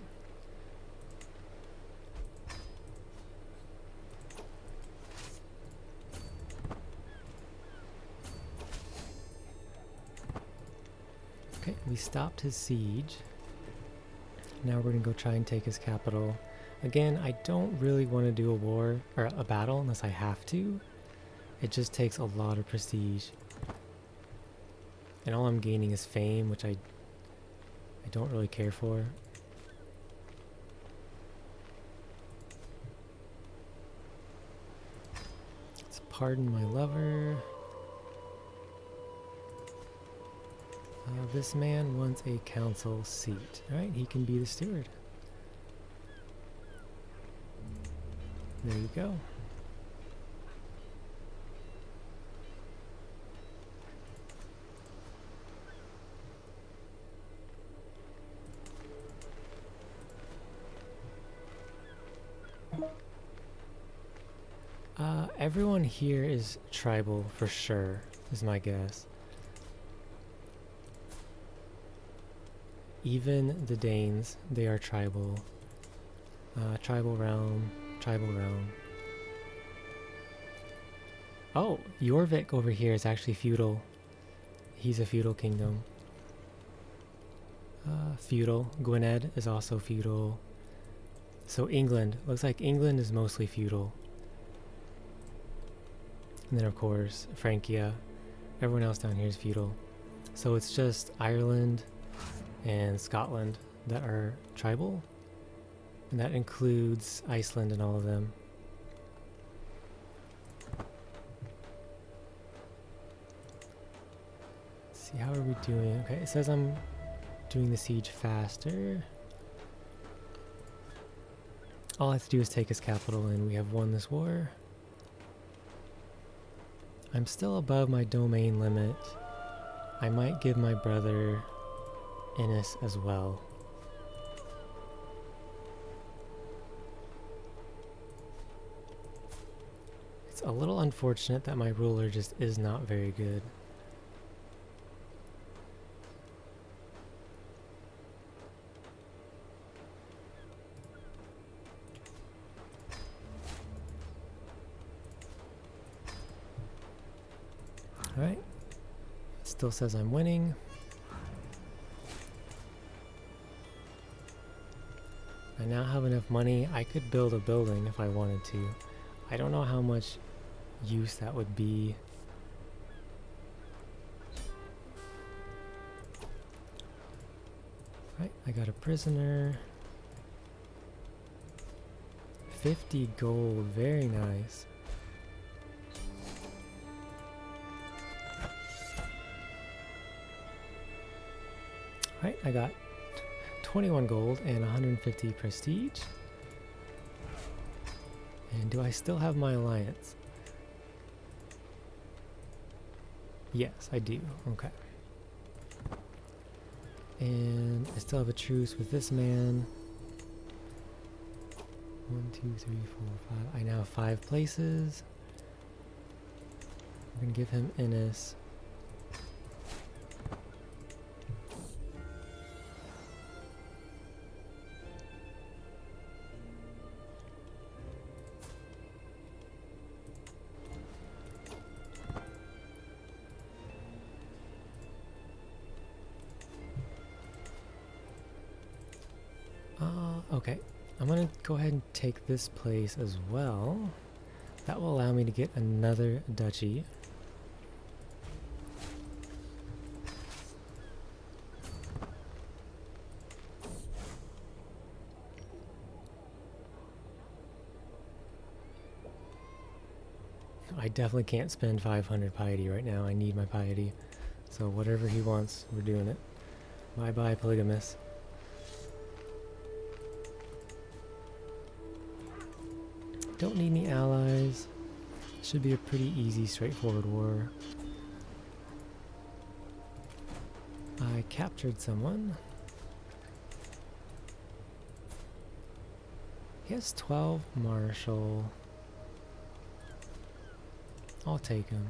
Okay, we stopped his siege. Now we're gonna go try and take his capital. Again, I don't really want to do a war or a battle unless I have to. It just takes a lot of prestige. And all I'm gaining is fame, which I don't really care for. Let's pardon my lover. This man wants a council seat. Alright, he can be the steward. There you go. Everyone here is tribal for sure, is my guess. Even the Danes, they are tribal. Tribal realm. Tribal realm. Oh, Jorvik over here is actually feudal. He's a feudal kingdom. Feudal. Gwynedd is also feudal. So England. Looks like England is mostly feudal. And then of course, Francia. Everyone else down here is feudal. So it's just Ireland and Scotland that are tribal. And that includes Iceland and all of them. Let's see, how are we doing? Okay, it says I'm doing the siege faster. All I have to do is take his capital and we have won this war. I'm still above my domain limit. I might give my brother Innis as well. It's a little unfortunate that my ruler just is not very good. Alright, still says I'm winning. I now have enough money. I could build a building if I wanted to. I don't know how much use that would be. Right, I got a prisoner. 50 gold, very nice. Right, I got 21 gold and 150 prestige. And do I still have my alliance? Yes, I do. Okay. And I still have a truce with this man. 1, 2, 3, 4, 5. I now have 5 places. I'm gonna give him Innis. Okay, I'm gonna go ahead and take this place as well. That will allow me to get another duchy. I definitely can't spend 500 piety right now. I need my piety. So whatever he wants, we're doing it. Bye bye, polygamous. Don't need any allies. Should be a pretty easy, straightforward war. I captured someone. He has 12 marshal. I'll take him.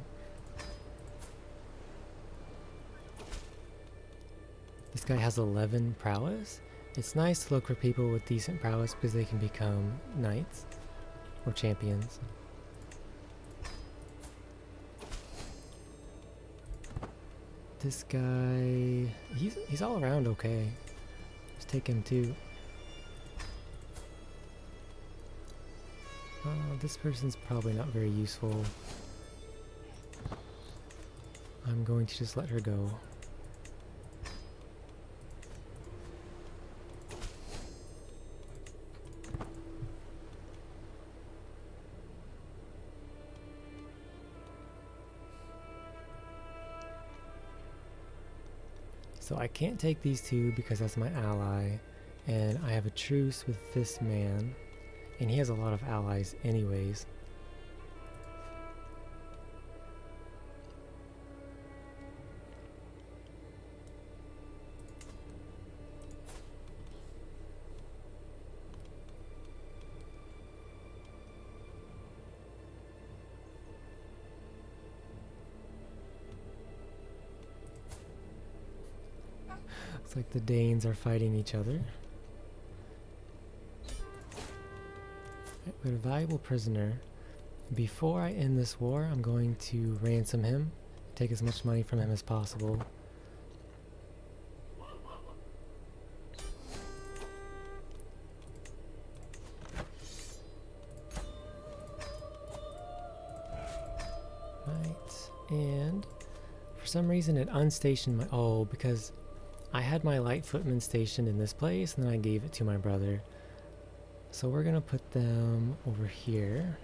This guy has 11 prowess. It's nice to look for people with decent prowess because they can become knights or champions. This guy, he's all around okay. Let's take him too. This person's probably not very useful. I'm going to just let her go. So I can't take these two because that's my ally, and I have a truce with this man, and he has a lot of allies anyways. Looks like the Danes are fighting each other. We have a valuable prisoner. Before I end this war, I'm going to ransom him, take as much money from him as possible. Right, and for some reason it unstationed my... Oh, because I had my light footmen stationed in this place, and then I gave it to my brother. So we're gonna put them over here.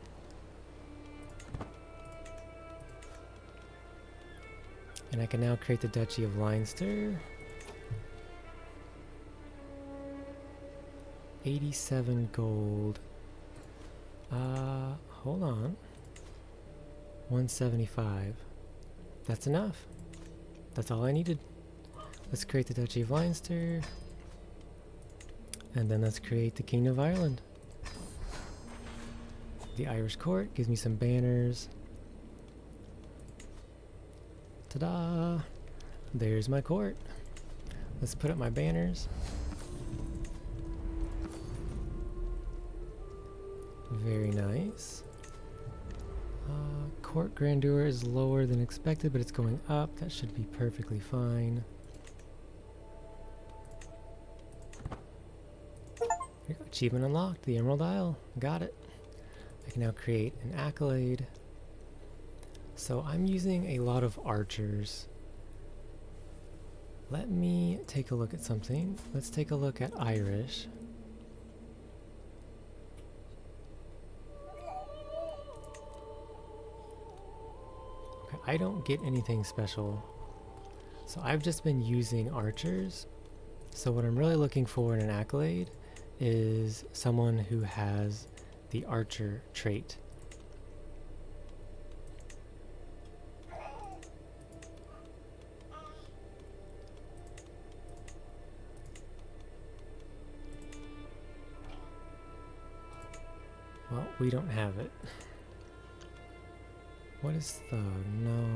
And I can now create the Duchy of Leinster. 87 gold. Hold on. 175. That's enough. That's all I needed. Let's create the Duchy of Leinster. And then let's create the Kingdom of Ireland. The Irish court gives me some banners. Ta-da! There's my court. Let's put up my banners. Very nice. Court grandeur is lower than expected, but it's going up. That should be perfectly fine. Here we go. Achievement unlocked. The Emerald Isle. Got it. I can now create an accolade. So I'm using a lot of archers. Let me take a look at something. Let's take a look at Irish. Okay, I don't get anything special. So I've just been using archers. So what I'm really looking for in an accolade is someone who has the archer trait. Well, we don't have it. What is the... no.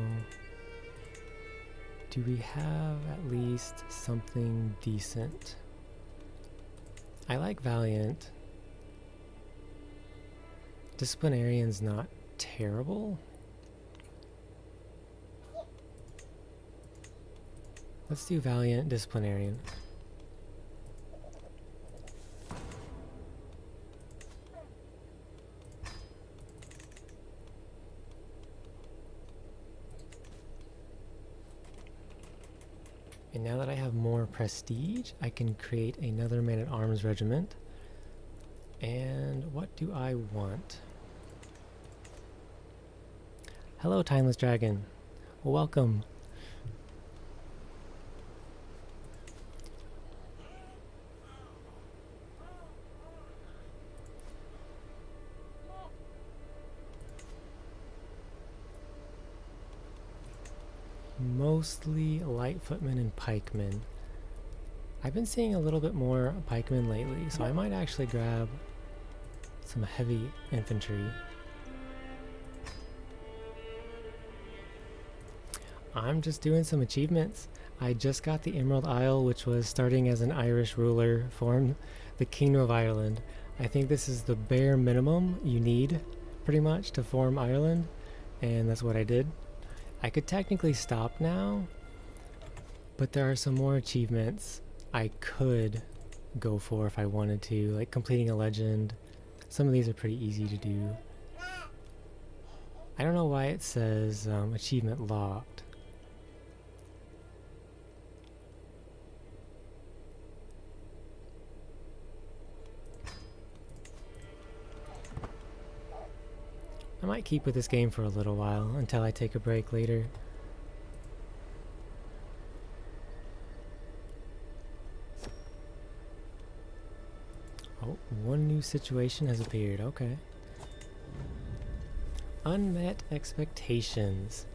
Do we have at least something decent? I like Valiant. Disciplinarian's not terrible. Let's do Valiant Disciplinarian. And now that I have more prestige, I can create another man-at-arms regiment. And what do I want? Hello, Timeless Dragon. Welcome. Mostly light footmen and pikemen. I've been seeing a little bit more pikemen lately, so I might actually grab some heavy infantry. I'm just doing some achievements. I just got the Emerald Isle, which was starting as an Irish ruler, formed the Kingdom of Ireland. I think this is the bare minimum you need, pretty much, to form Ireland, and that's what I did. I could technically stop now, but there are some more achievements I could go for if I wanted to, like completing a legend. Some of these are pretty easy to do. I don't know why it says achievement locked. I might keep with this game for a little while until I take a break later. Oh, one new situation has appeared. Okay. Unmet expectations.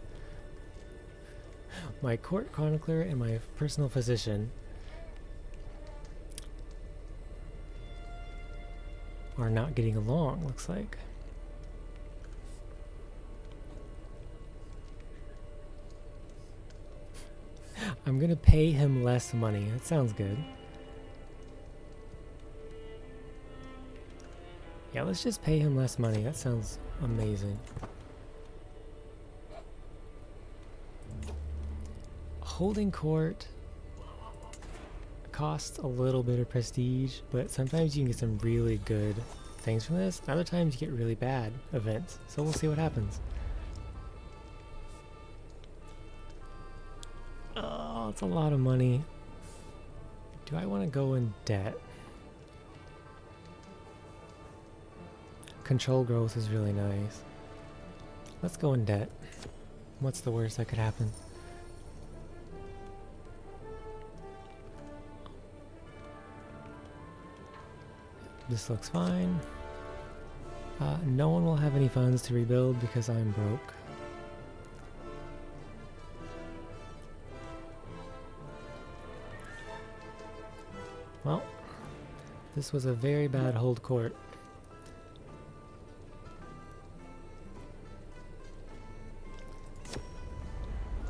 My court chronicler and my personal physician are not getting along, looks like. I'm gonna pay him less money. That sounds good. Yeah, let's just pay him less money. That sounds amazing. Holding court costs a little bit of prestige, but sometimes you can get some really good things from this. Other times you get really bad events. So we'll see what happens. Oh, it's a lot of money. Do I want to go in debt? Control growth is really nice. Let's go in debt. What's the worst that could happen? This looks fine. No one will have any funds to rebuild because I'm broke. Well, this was a very bad hold court.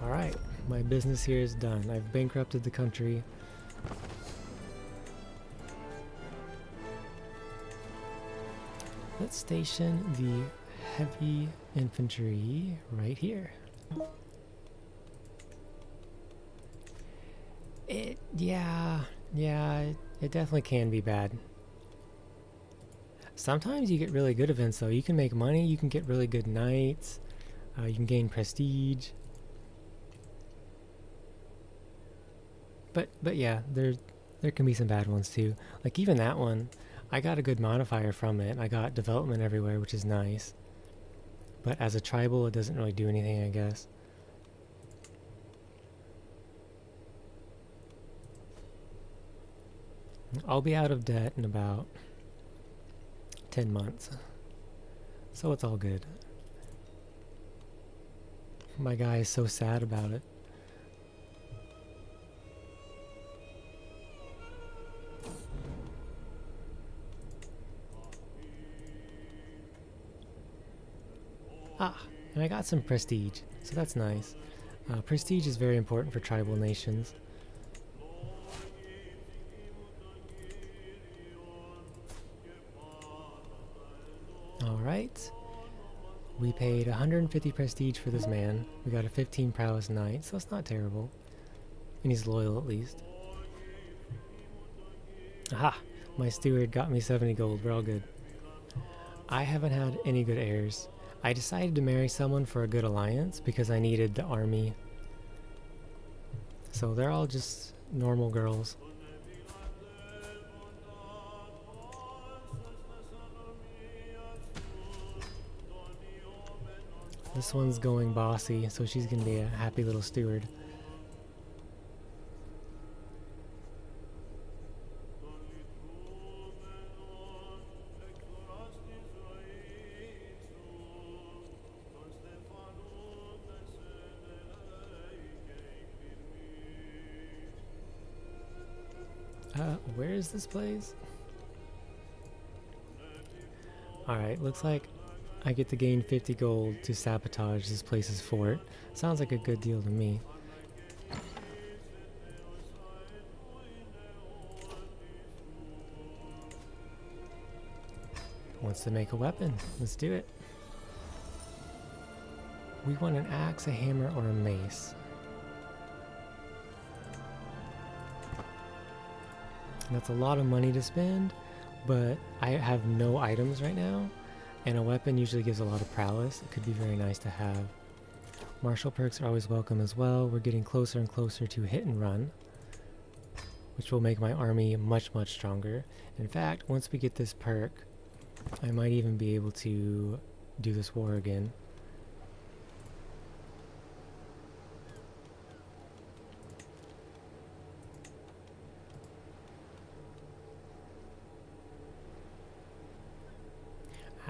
Alright, my business here is done. I've bankrupted the country. Let's station the heavy infantry right here. It definitely can be bad. Sometimes you get really good events though. You can make money, you can get really good knights, you can gain prestige. But yeah, there can be some bad ones too. Like even that one, I got a good modifier from it. I got development everywhere, which is nice. But as a tribal, it doesn't really do anything, I guess. I'll be out of debt in about 10 months. So it's all good. My guy is so sad about it. And I got some prestige, so that's nice. Prestige is very important for tribal nations. Alright. We paid 150 prestige for this man. We got a 15 prowess knight, so it's not terrible. And he's loyal at least. Aha! My steward got me 70 gold, we're all good. I haven't had any good heirs. I decided to marry someone for a good alliance because I needed the army. So they're all just normal girls. This one's going bossy, so she's gonna be a happy little steward. Where is this place? Alright, looks like I get to gain 50 gold to sabotage this place's fort. Sounds like a good deal to me. Wants to make a weapon. Let's do it. We want an axe, a hammer, or a mace. That's a lot of money to spend, but I have no items right now, and a weapon usually gives a lot of prowess. It could be very nice to have. Martial perks are always welcome as well. We're getting closer and closer to hit and run, which will make my army much, much stronger. In fact, once we get this perk, I might even be able to do this war again.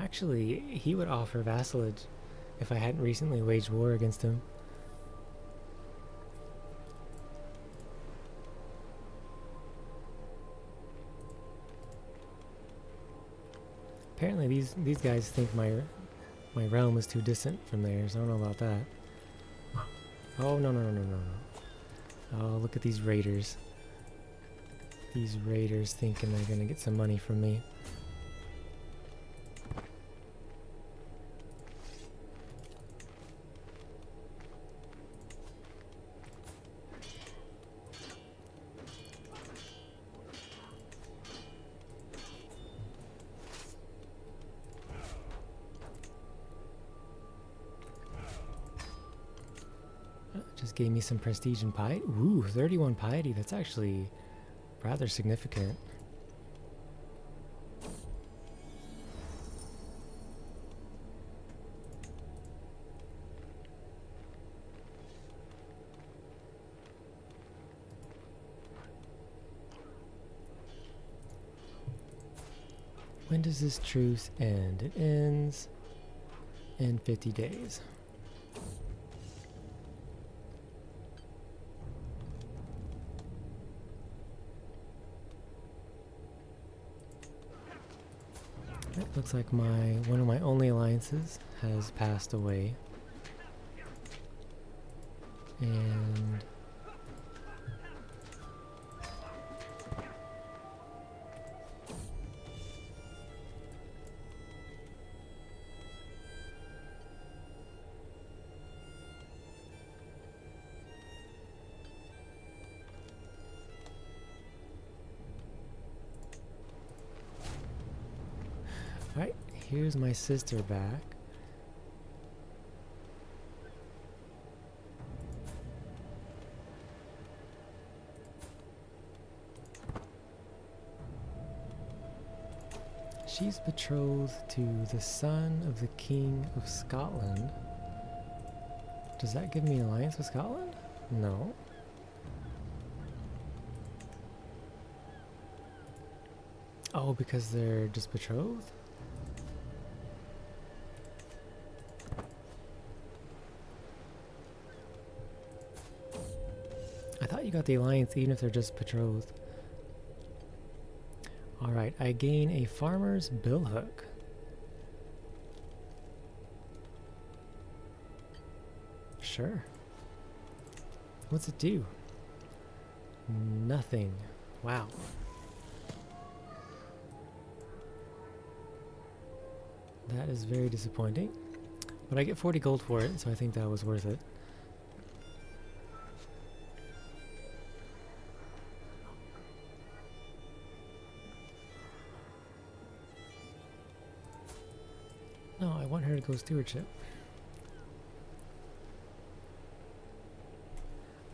Actually, he would offer vassalage if I hadn't recently waged war against him. Apparently these guys think my realm is too distant from theirs. I don't know about that. Oh, no. Oh, look at these raiders. These raiders thinking they're gonna get some money from me. Just gave me some prestige and piety. Ooh, 31 piety. That's actually rather significant. When does this truce end? It ends in 50 days. It looks like one of my only alliances has passed away. And alright, here's my sister back. She's betrothed to the son of the King of Scotland. Does that give me an alliance with Scotland? No. Oh, because they're just betrothed? I thought you got the alliance even if they're just betrothed. Alright, I gain a farmer's billhook. Sure. What's it do? Nothing. Wow. That is very disappointing. But I get 40 gold for it, so I think that was worth it. No, I want her to go stewardship.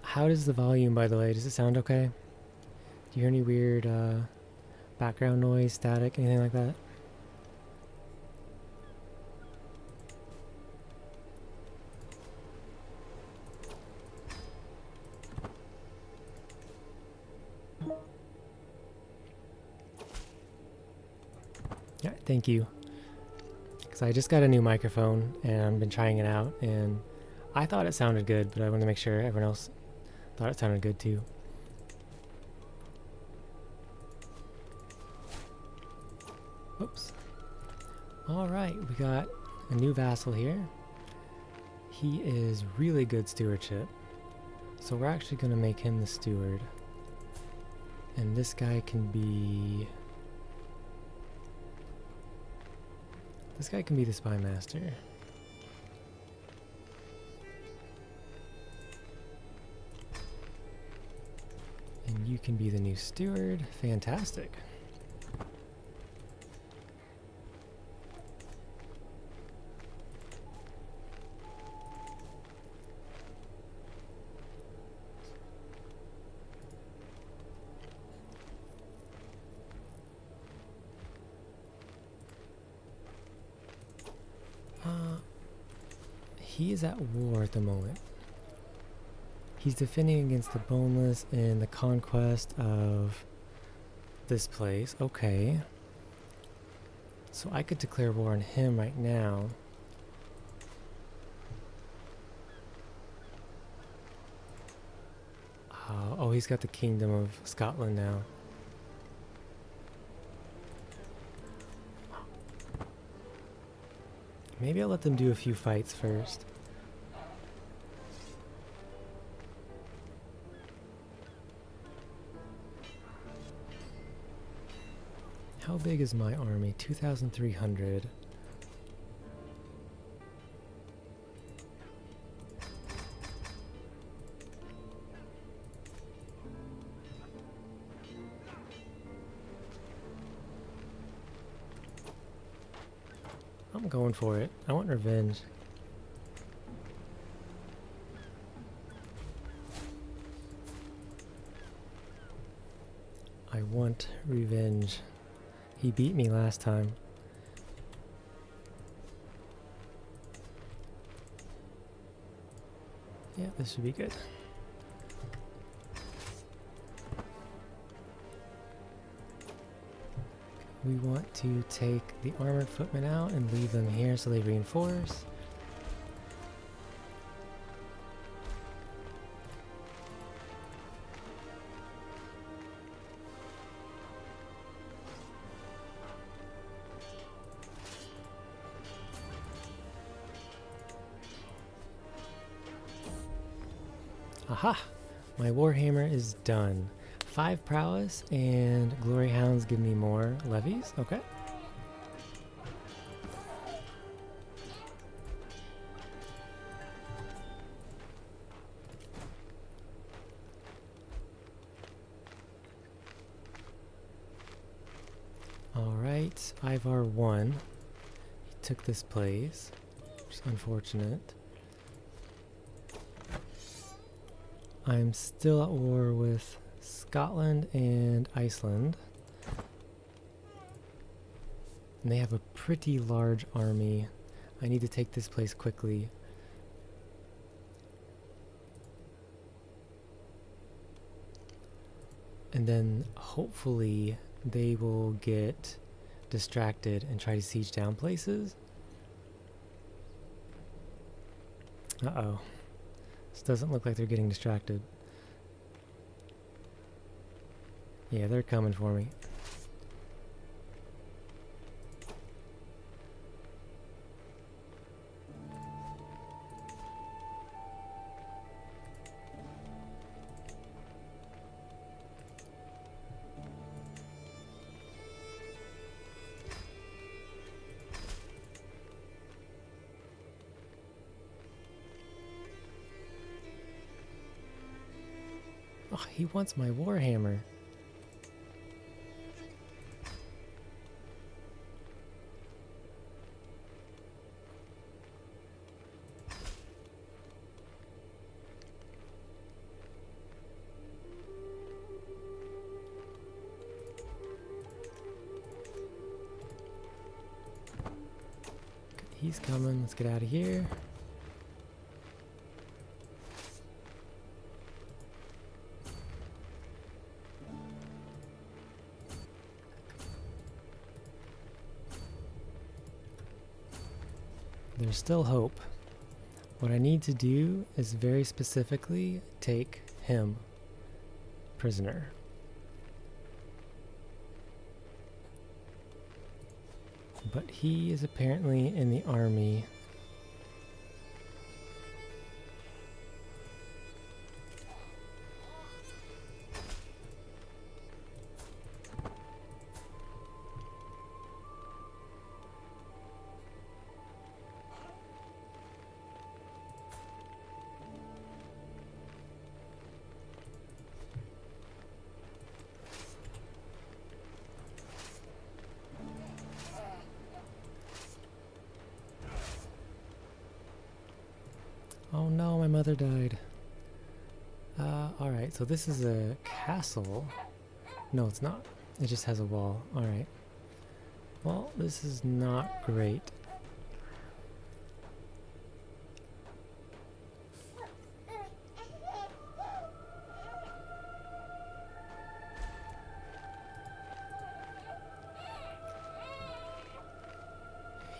How does the volume, by the way? Does it sound okay? Do you hear any weird background noise, static, anything like that? Yeah, thank you. Because I just got a new microphone and I've been trying it out and I thought it sounded good, but I wanted to make sure everyone else thought it sounded good too. Oops. Alright, we got a new vassal here. He is really good stewardship. So we're actually going to make him the steward. And this guy can be... This guy can be the spy master. And you can be the new steward. Fantastic. He is at war at the moment. He's defending against the Boneless in the conquest of this place. Okay. So I could declare war on him right now. Oh, he's got the Kingdom of Scotland now. Maybe I'll let them do a few fights first. How big is my army? 2,300. I'm going for it. I want revenge. I want revenge. He beat me last time. Yeah, this should be good. We want to take the armored footmen out and leave them here so they reinforce. Aha! My Warhammer is done. 5 prowess and glory hounds give me more levies. Okay. Alright, Ivar won. He took this place, which is unfortunate. I'm still at war with Scotland and Iceland. And they have a pretty large army. I need to take this place quickly. And then hopefully they will get distracted and try to siege down places. Uh-oh. This doesn't look like they're getting distracted. Yeah, they're coming for me. Oh, he wants my Warhammer. He's coming. Let's get out of here. There's still hope. What I need to do is very specifically take him prisoner. But he is apparently in the army. Oh no, my mother died. Alright, so this is a castle. No, it's not. It just has a wall. Alright. Well, this is not great.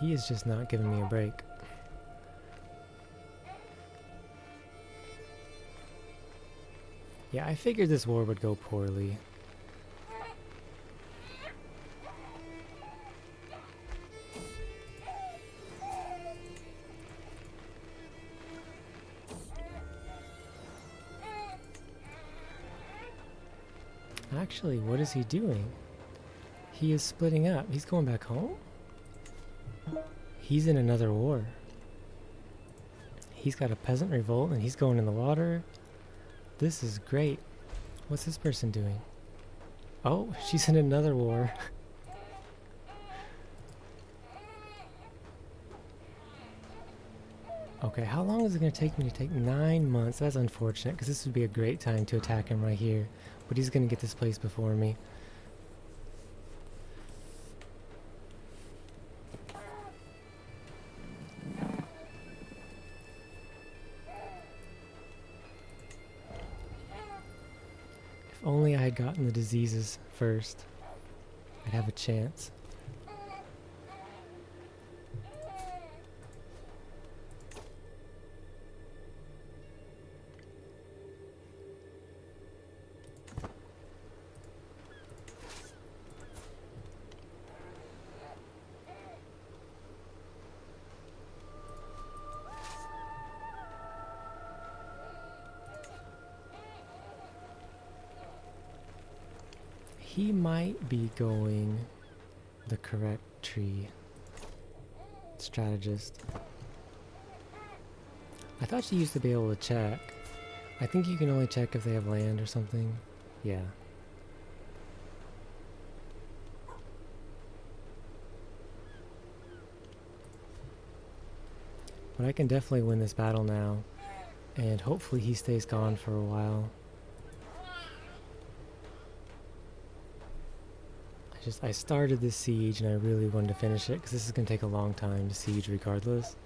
He is just not giving me a break. Yeah, I figured this war would go poorly. Actually, what is he doing? He is splitting up. He's going back home? He's in another war. He's got a peasant revolt and he's going in the water. This is great. What's this person doing? Oh, she's in another war. Okay, how long is it going to take me to take 9 months? That's unfortunate, because this would be a great time to attack him right here. But he's going to get this place before me. If only I had gotten the diseases first. I'd have a chance. He might be going the correct tree. Strategist. I thought you used to be able to check. I think you can only check if they have land or something. Yeah. But I can definitely win this battle now. And hopefully he stays gone for a while. I started this siege and I really wanted to finish it because this is going to take a long time to siege regardless.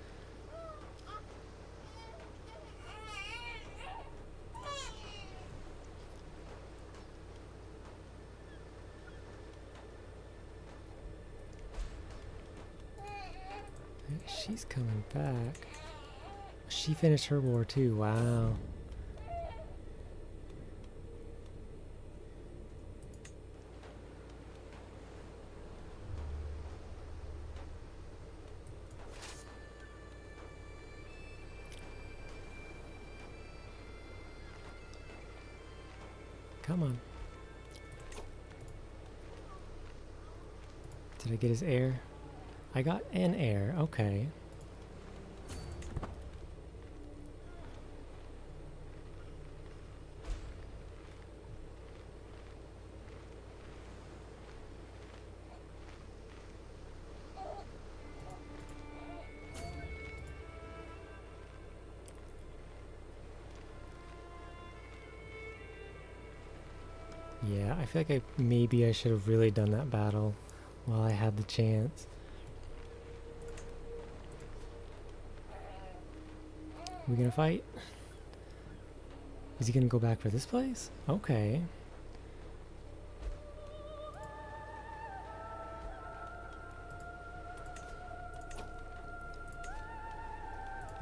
She's coming back. She finished her war too, wow. Come on. Did I get his heir? I got an heir, okay. Yeah, I feel like maybe I should have really done that battle while I had the chance. We gonna fight? Is he gonna go back for this place? Okay.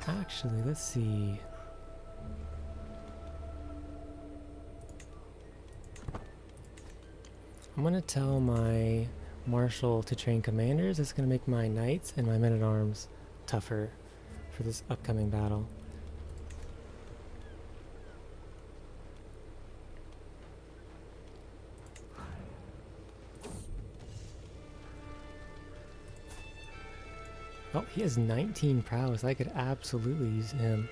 Actually, let's see. I'm gonna tell my marshal to train commanders. It's gonna make my knights and my men-at-arms tougher for this upcoming battle. Oh, he has 19 prowess. I could absolutely use him.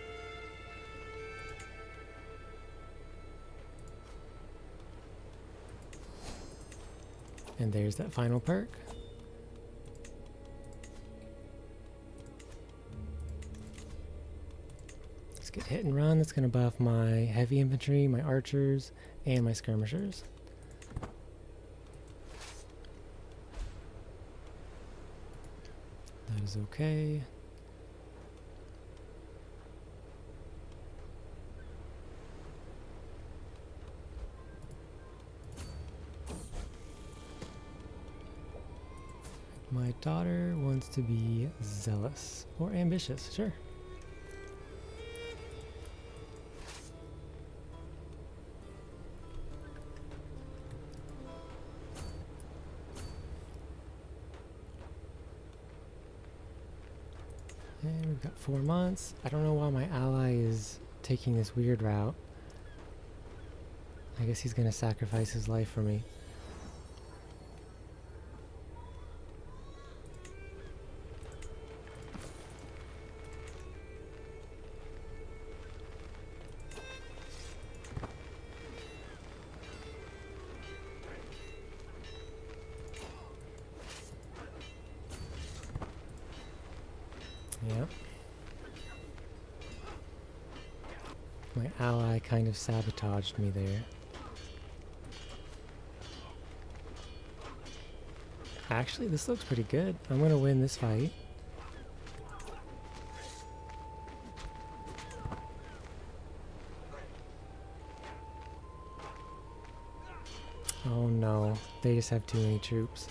And there's that final perk. Let's get hit and run. That's going to buff my heavy infantry, my archers, and my skirmishers. That is okay. My daughter wants to be zealous or ambitious, sure. And we've got 4 months. I don't know why my ally is taking this weird route. I guess he's gonna sacrifice his life for me. Yep. My ally kind of sabotaged me there. Actually, this looks pretty good. I'm gonna win this fight. Oh no, they just have too many troops.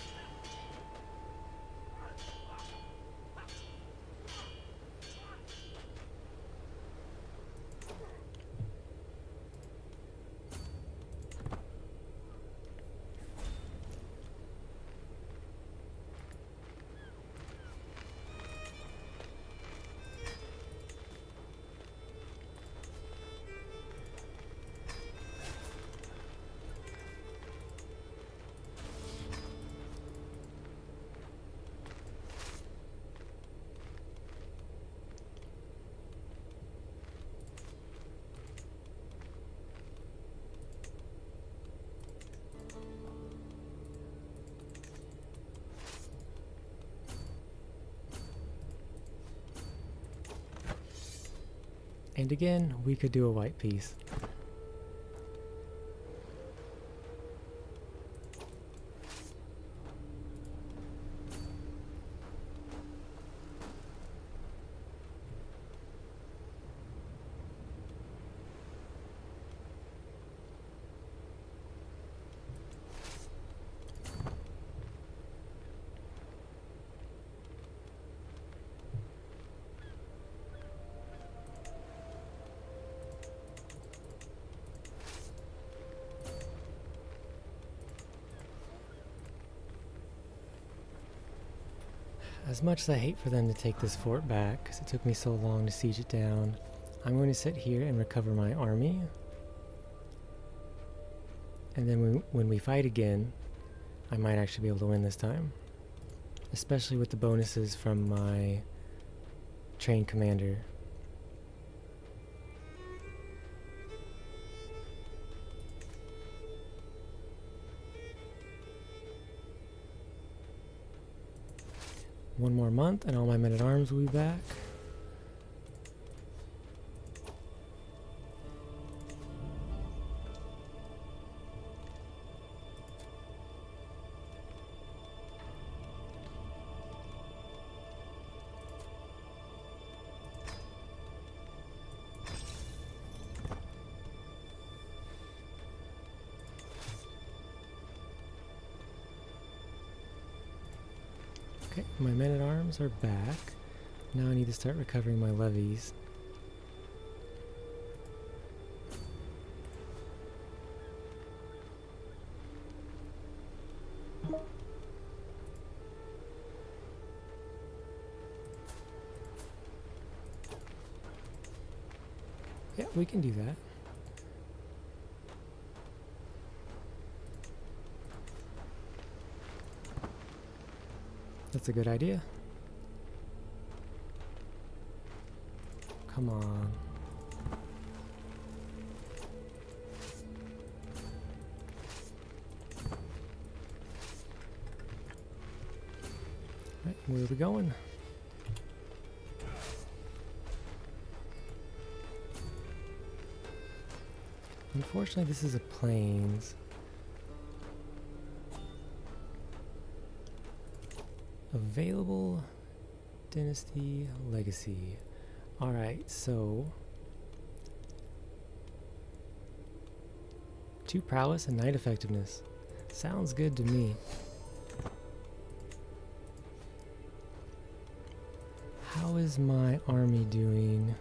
And again, we could do a white piece. As much as I hate for them to take this fort back, because it took me so long to siege it down, I'm going to sit here and recover my army. And then when we fight again, I might actually be able to win this time. Especially with the bonuses from my trained commander. One more month and all my men-at-arms will be back. Okay, my men-at-arms are back. Now I need to start recovering my levies. Yeah, we can do that. That's a good idea. Come on. Right, where are we going? Unfortunately, this is a plains. Available Dynasty Legacy. Alright, so 2 prowess and knight effectiveness. Sounds good to me. How is my army doing?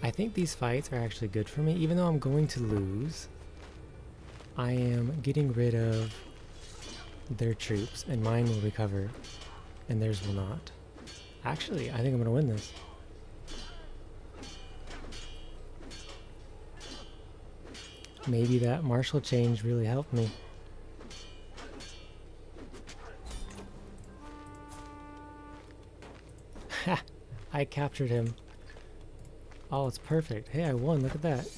I think these fights are actually good for me. Even though I'm going to lose, I am getting rid of their troops, and mine will recover, and theirs will not. Actually, I think I'm going to win this. Maybe that martial change really helped me. Ha! I captured him. Oh, it's perfect. Hey, I won. Look at that.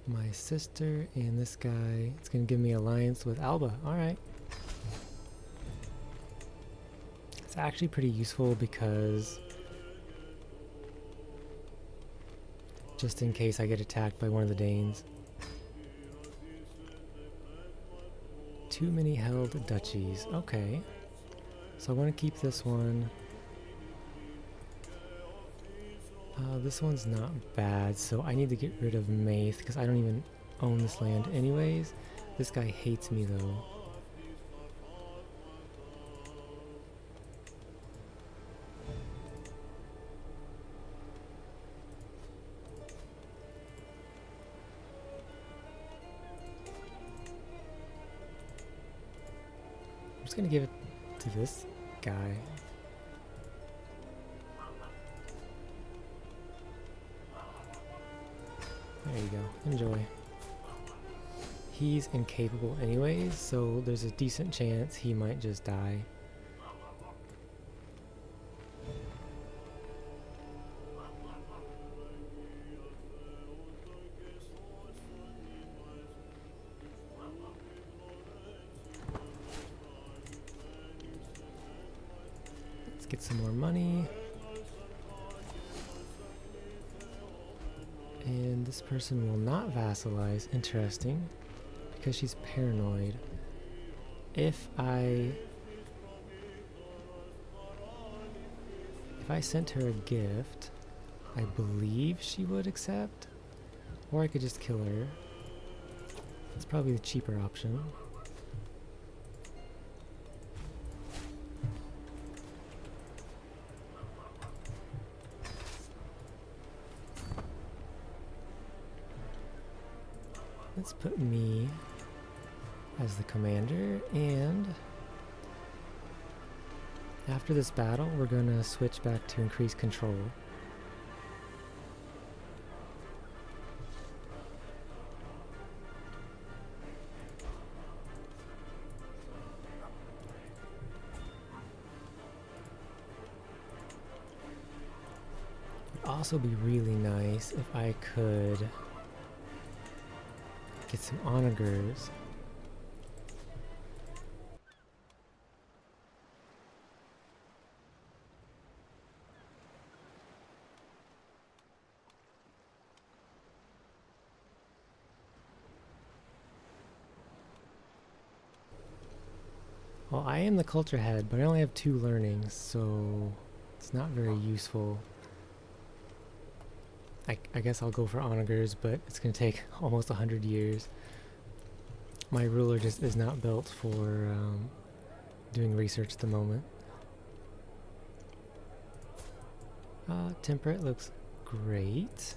my sister and this guy. It's going to give me alliance with Alba. Alright. It's actually pretty useful because just in case I get attacked by one of the Danes. Too many held duchies. Okay. So I want to keep this one. This one's not bad, so I need to get rid of Maith because I don't even own this land anyways. This guy hates me though. I'm just gonna give it to this guy. There you go. Enjoy. He's incapable anyways, so there's a decent chance he might just die. Let's get some more money. And this person will not vassalize. Interesting. Because she's paranoid. If I sent her a gift, I believe she would accept. Or I could just kill her. It's probably the cheaper option. Let's put me as the commander, and after this battle we're gonna switch back to increased control. It would also be really nice if I could get some onagers. Well, I am the culture head, but I only have 2 learnings, so it's not very useful. I guess I'll go for onagers, but it's going to take almost 100 years. My ruler just is not built for doing research at the moment. Temperate looks great.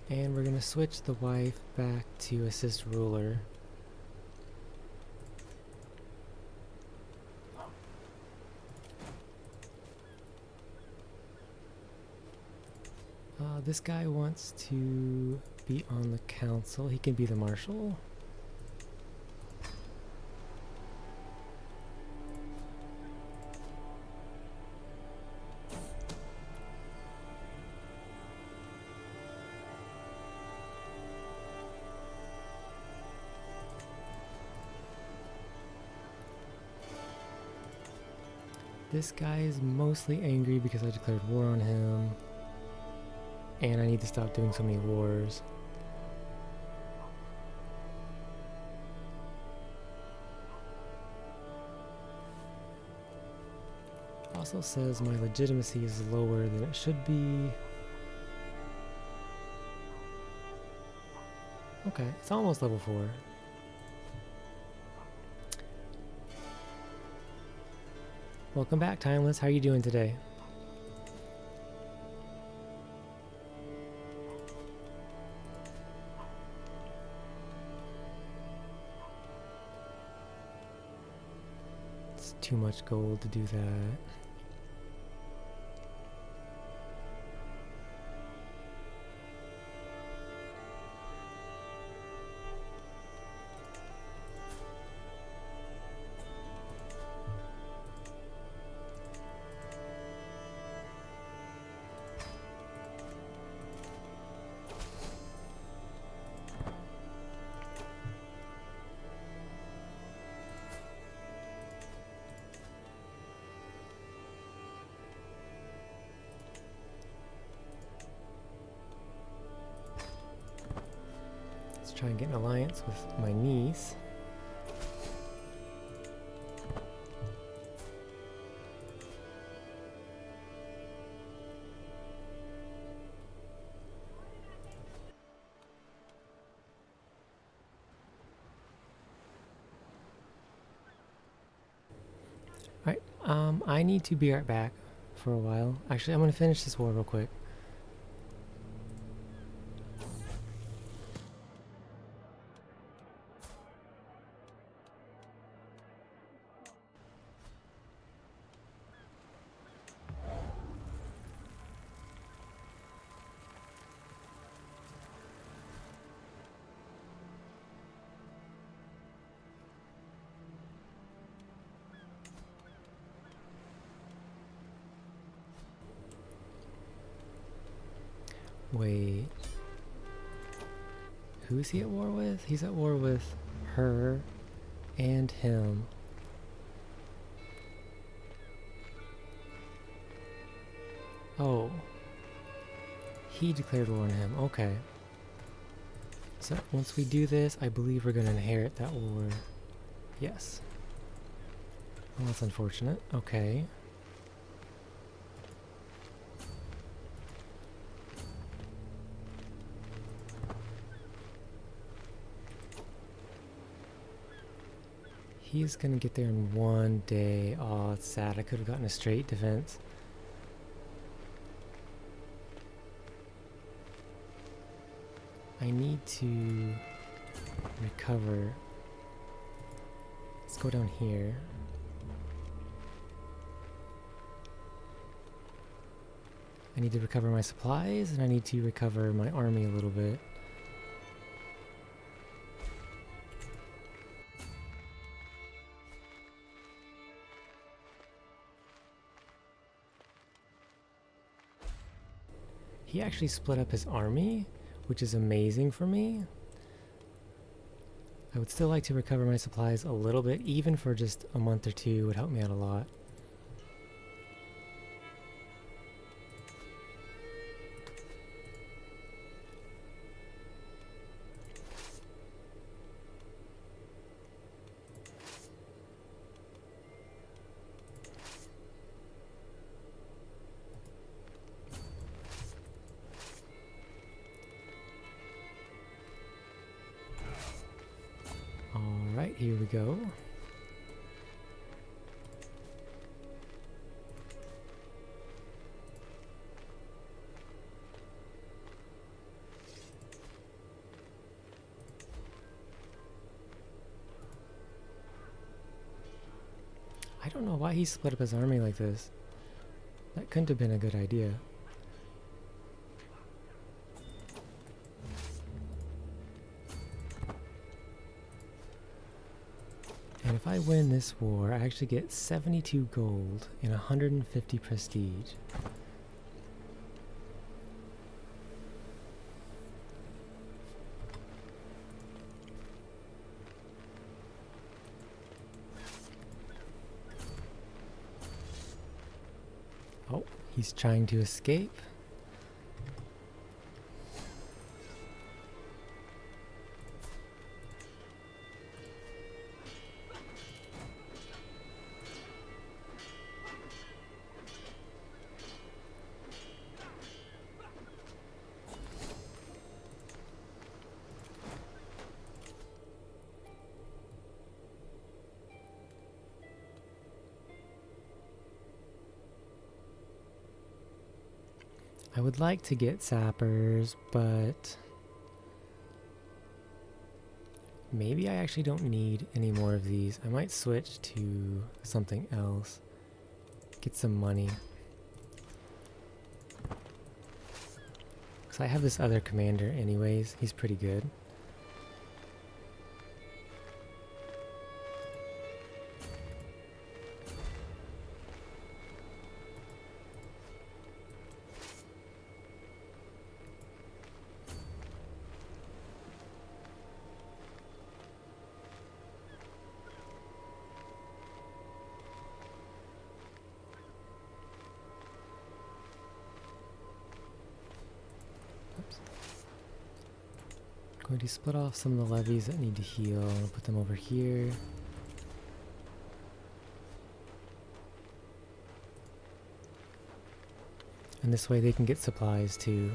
And we're going to switch the wife back to assist ruler. This guy wants to be on the council. He can be the marshal. This guy is mostly angry because I declared war on him. And I need to stop doing so many wars. Also says my legitimacy is lower than it should be. Okay, it's almost level 4. Welcome back, Timeless. How are you doing today? It's too much gold to do that. Let's try and get an alliance with my niece. Alright, I need to be right back for a while. Actually, I'm gonna finish this war real quick. Wait. Who is he at war with? He's at war with her and him. Oh. He declared war on him. Okay. So once we do this, I believe we're going to inherit that war. Yes. Well, that's unfortunate. Okay. He's gonna get there in one day. Oh, it's sad. I could have gotten a straight defense. I need to recover. Let's go down here. I need to recover my supplies, and I need to recover my army a little bit. He actually split up his army, which is amazing for me. I would still like to recover my supplies a little bit, even for just a month or two would help me out a lot. Alright, here we go. I don't know why he split up his army like this. That couldn't have been a good idea. And if I win this war, I actually get 72 gold and 150 prestige. Oh, he's trying to escape. I would like to get sappers, but maybe I actually don't need any more of these. I might switch to something else. Get some money. Because I have this other commander anyways. He's pretty good. Going to split off some of the levies that need to heal and put them over here. And this way they can get supplies too.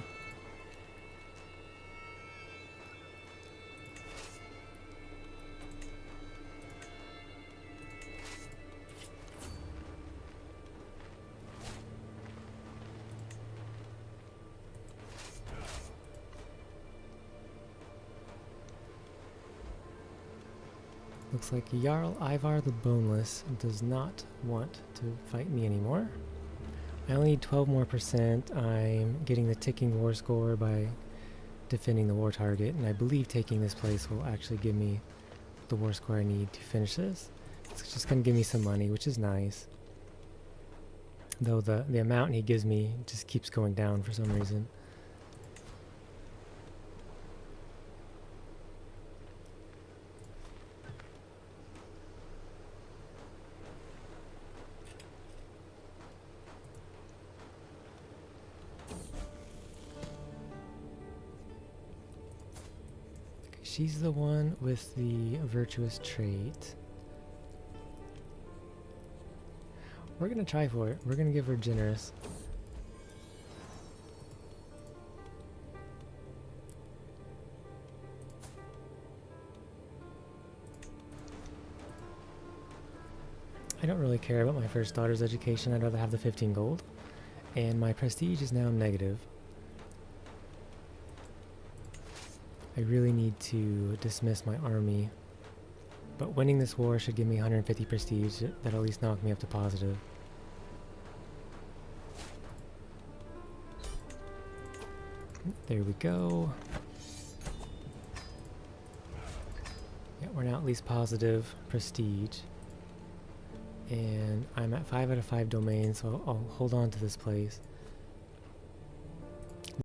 Looks like Jarl Ivar the Boneless does not want to fight me anymore. I only need 12 more %. I'm getting the ticking war score by defending the war target, and I believe taking this place will actually give me the war score I need to finish this. It's just going to give me some money, which is nice. Though the amount he gives me just keeps going down for some reason. She's the one with the virtuous trait. We're gonna try for it. We're gonna give her generous. I don't really care about my first daughter's education. I'd rather have the 15 gold. And my prestige is now negative. I really need to dismiss my army, but winning this war should give me 150 prestige. That'll at least knock me up to positive. There we go. Yeah, we're now at least positive prestige. And I'm at 5 out of 5 domains, so I'll hold on to this place.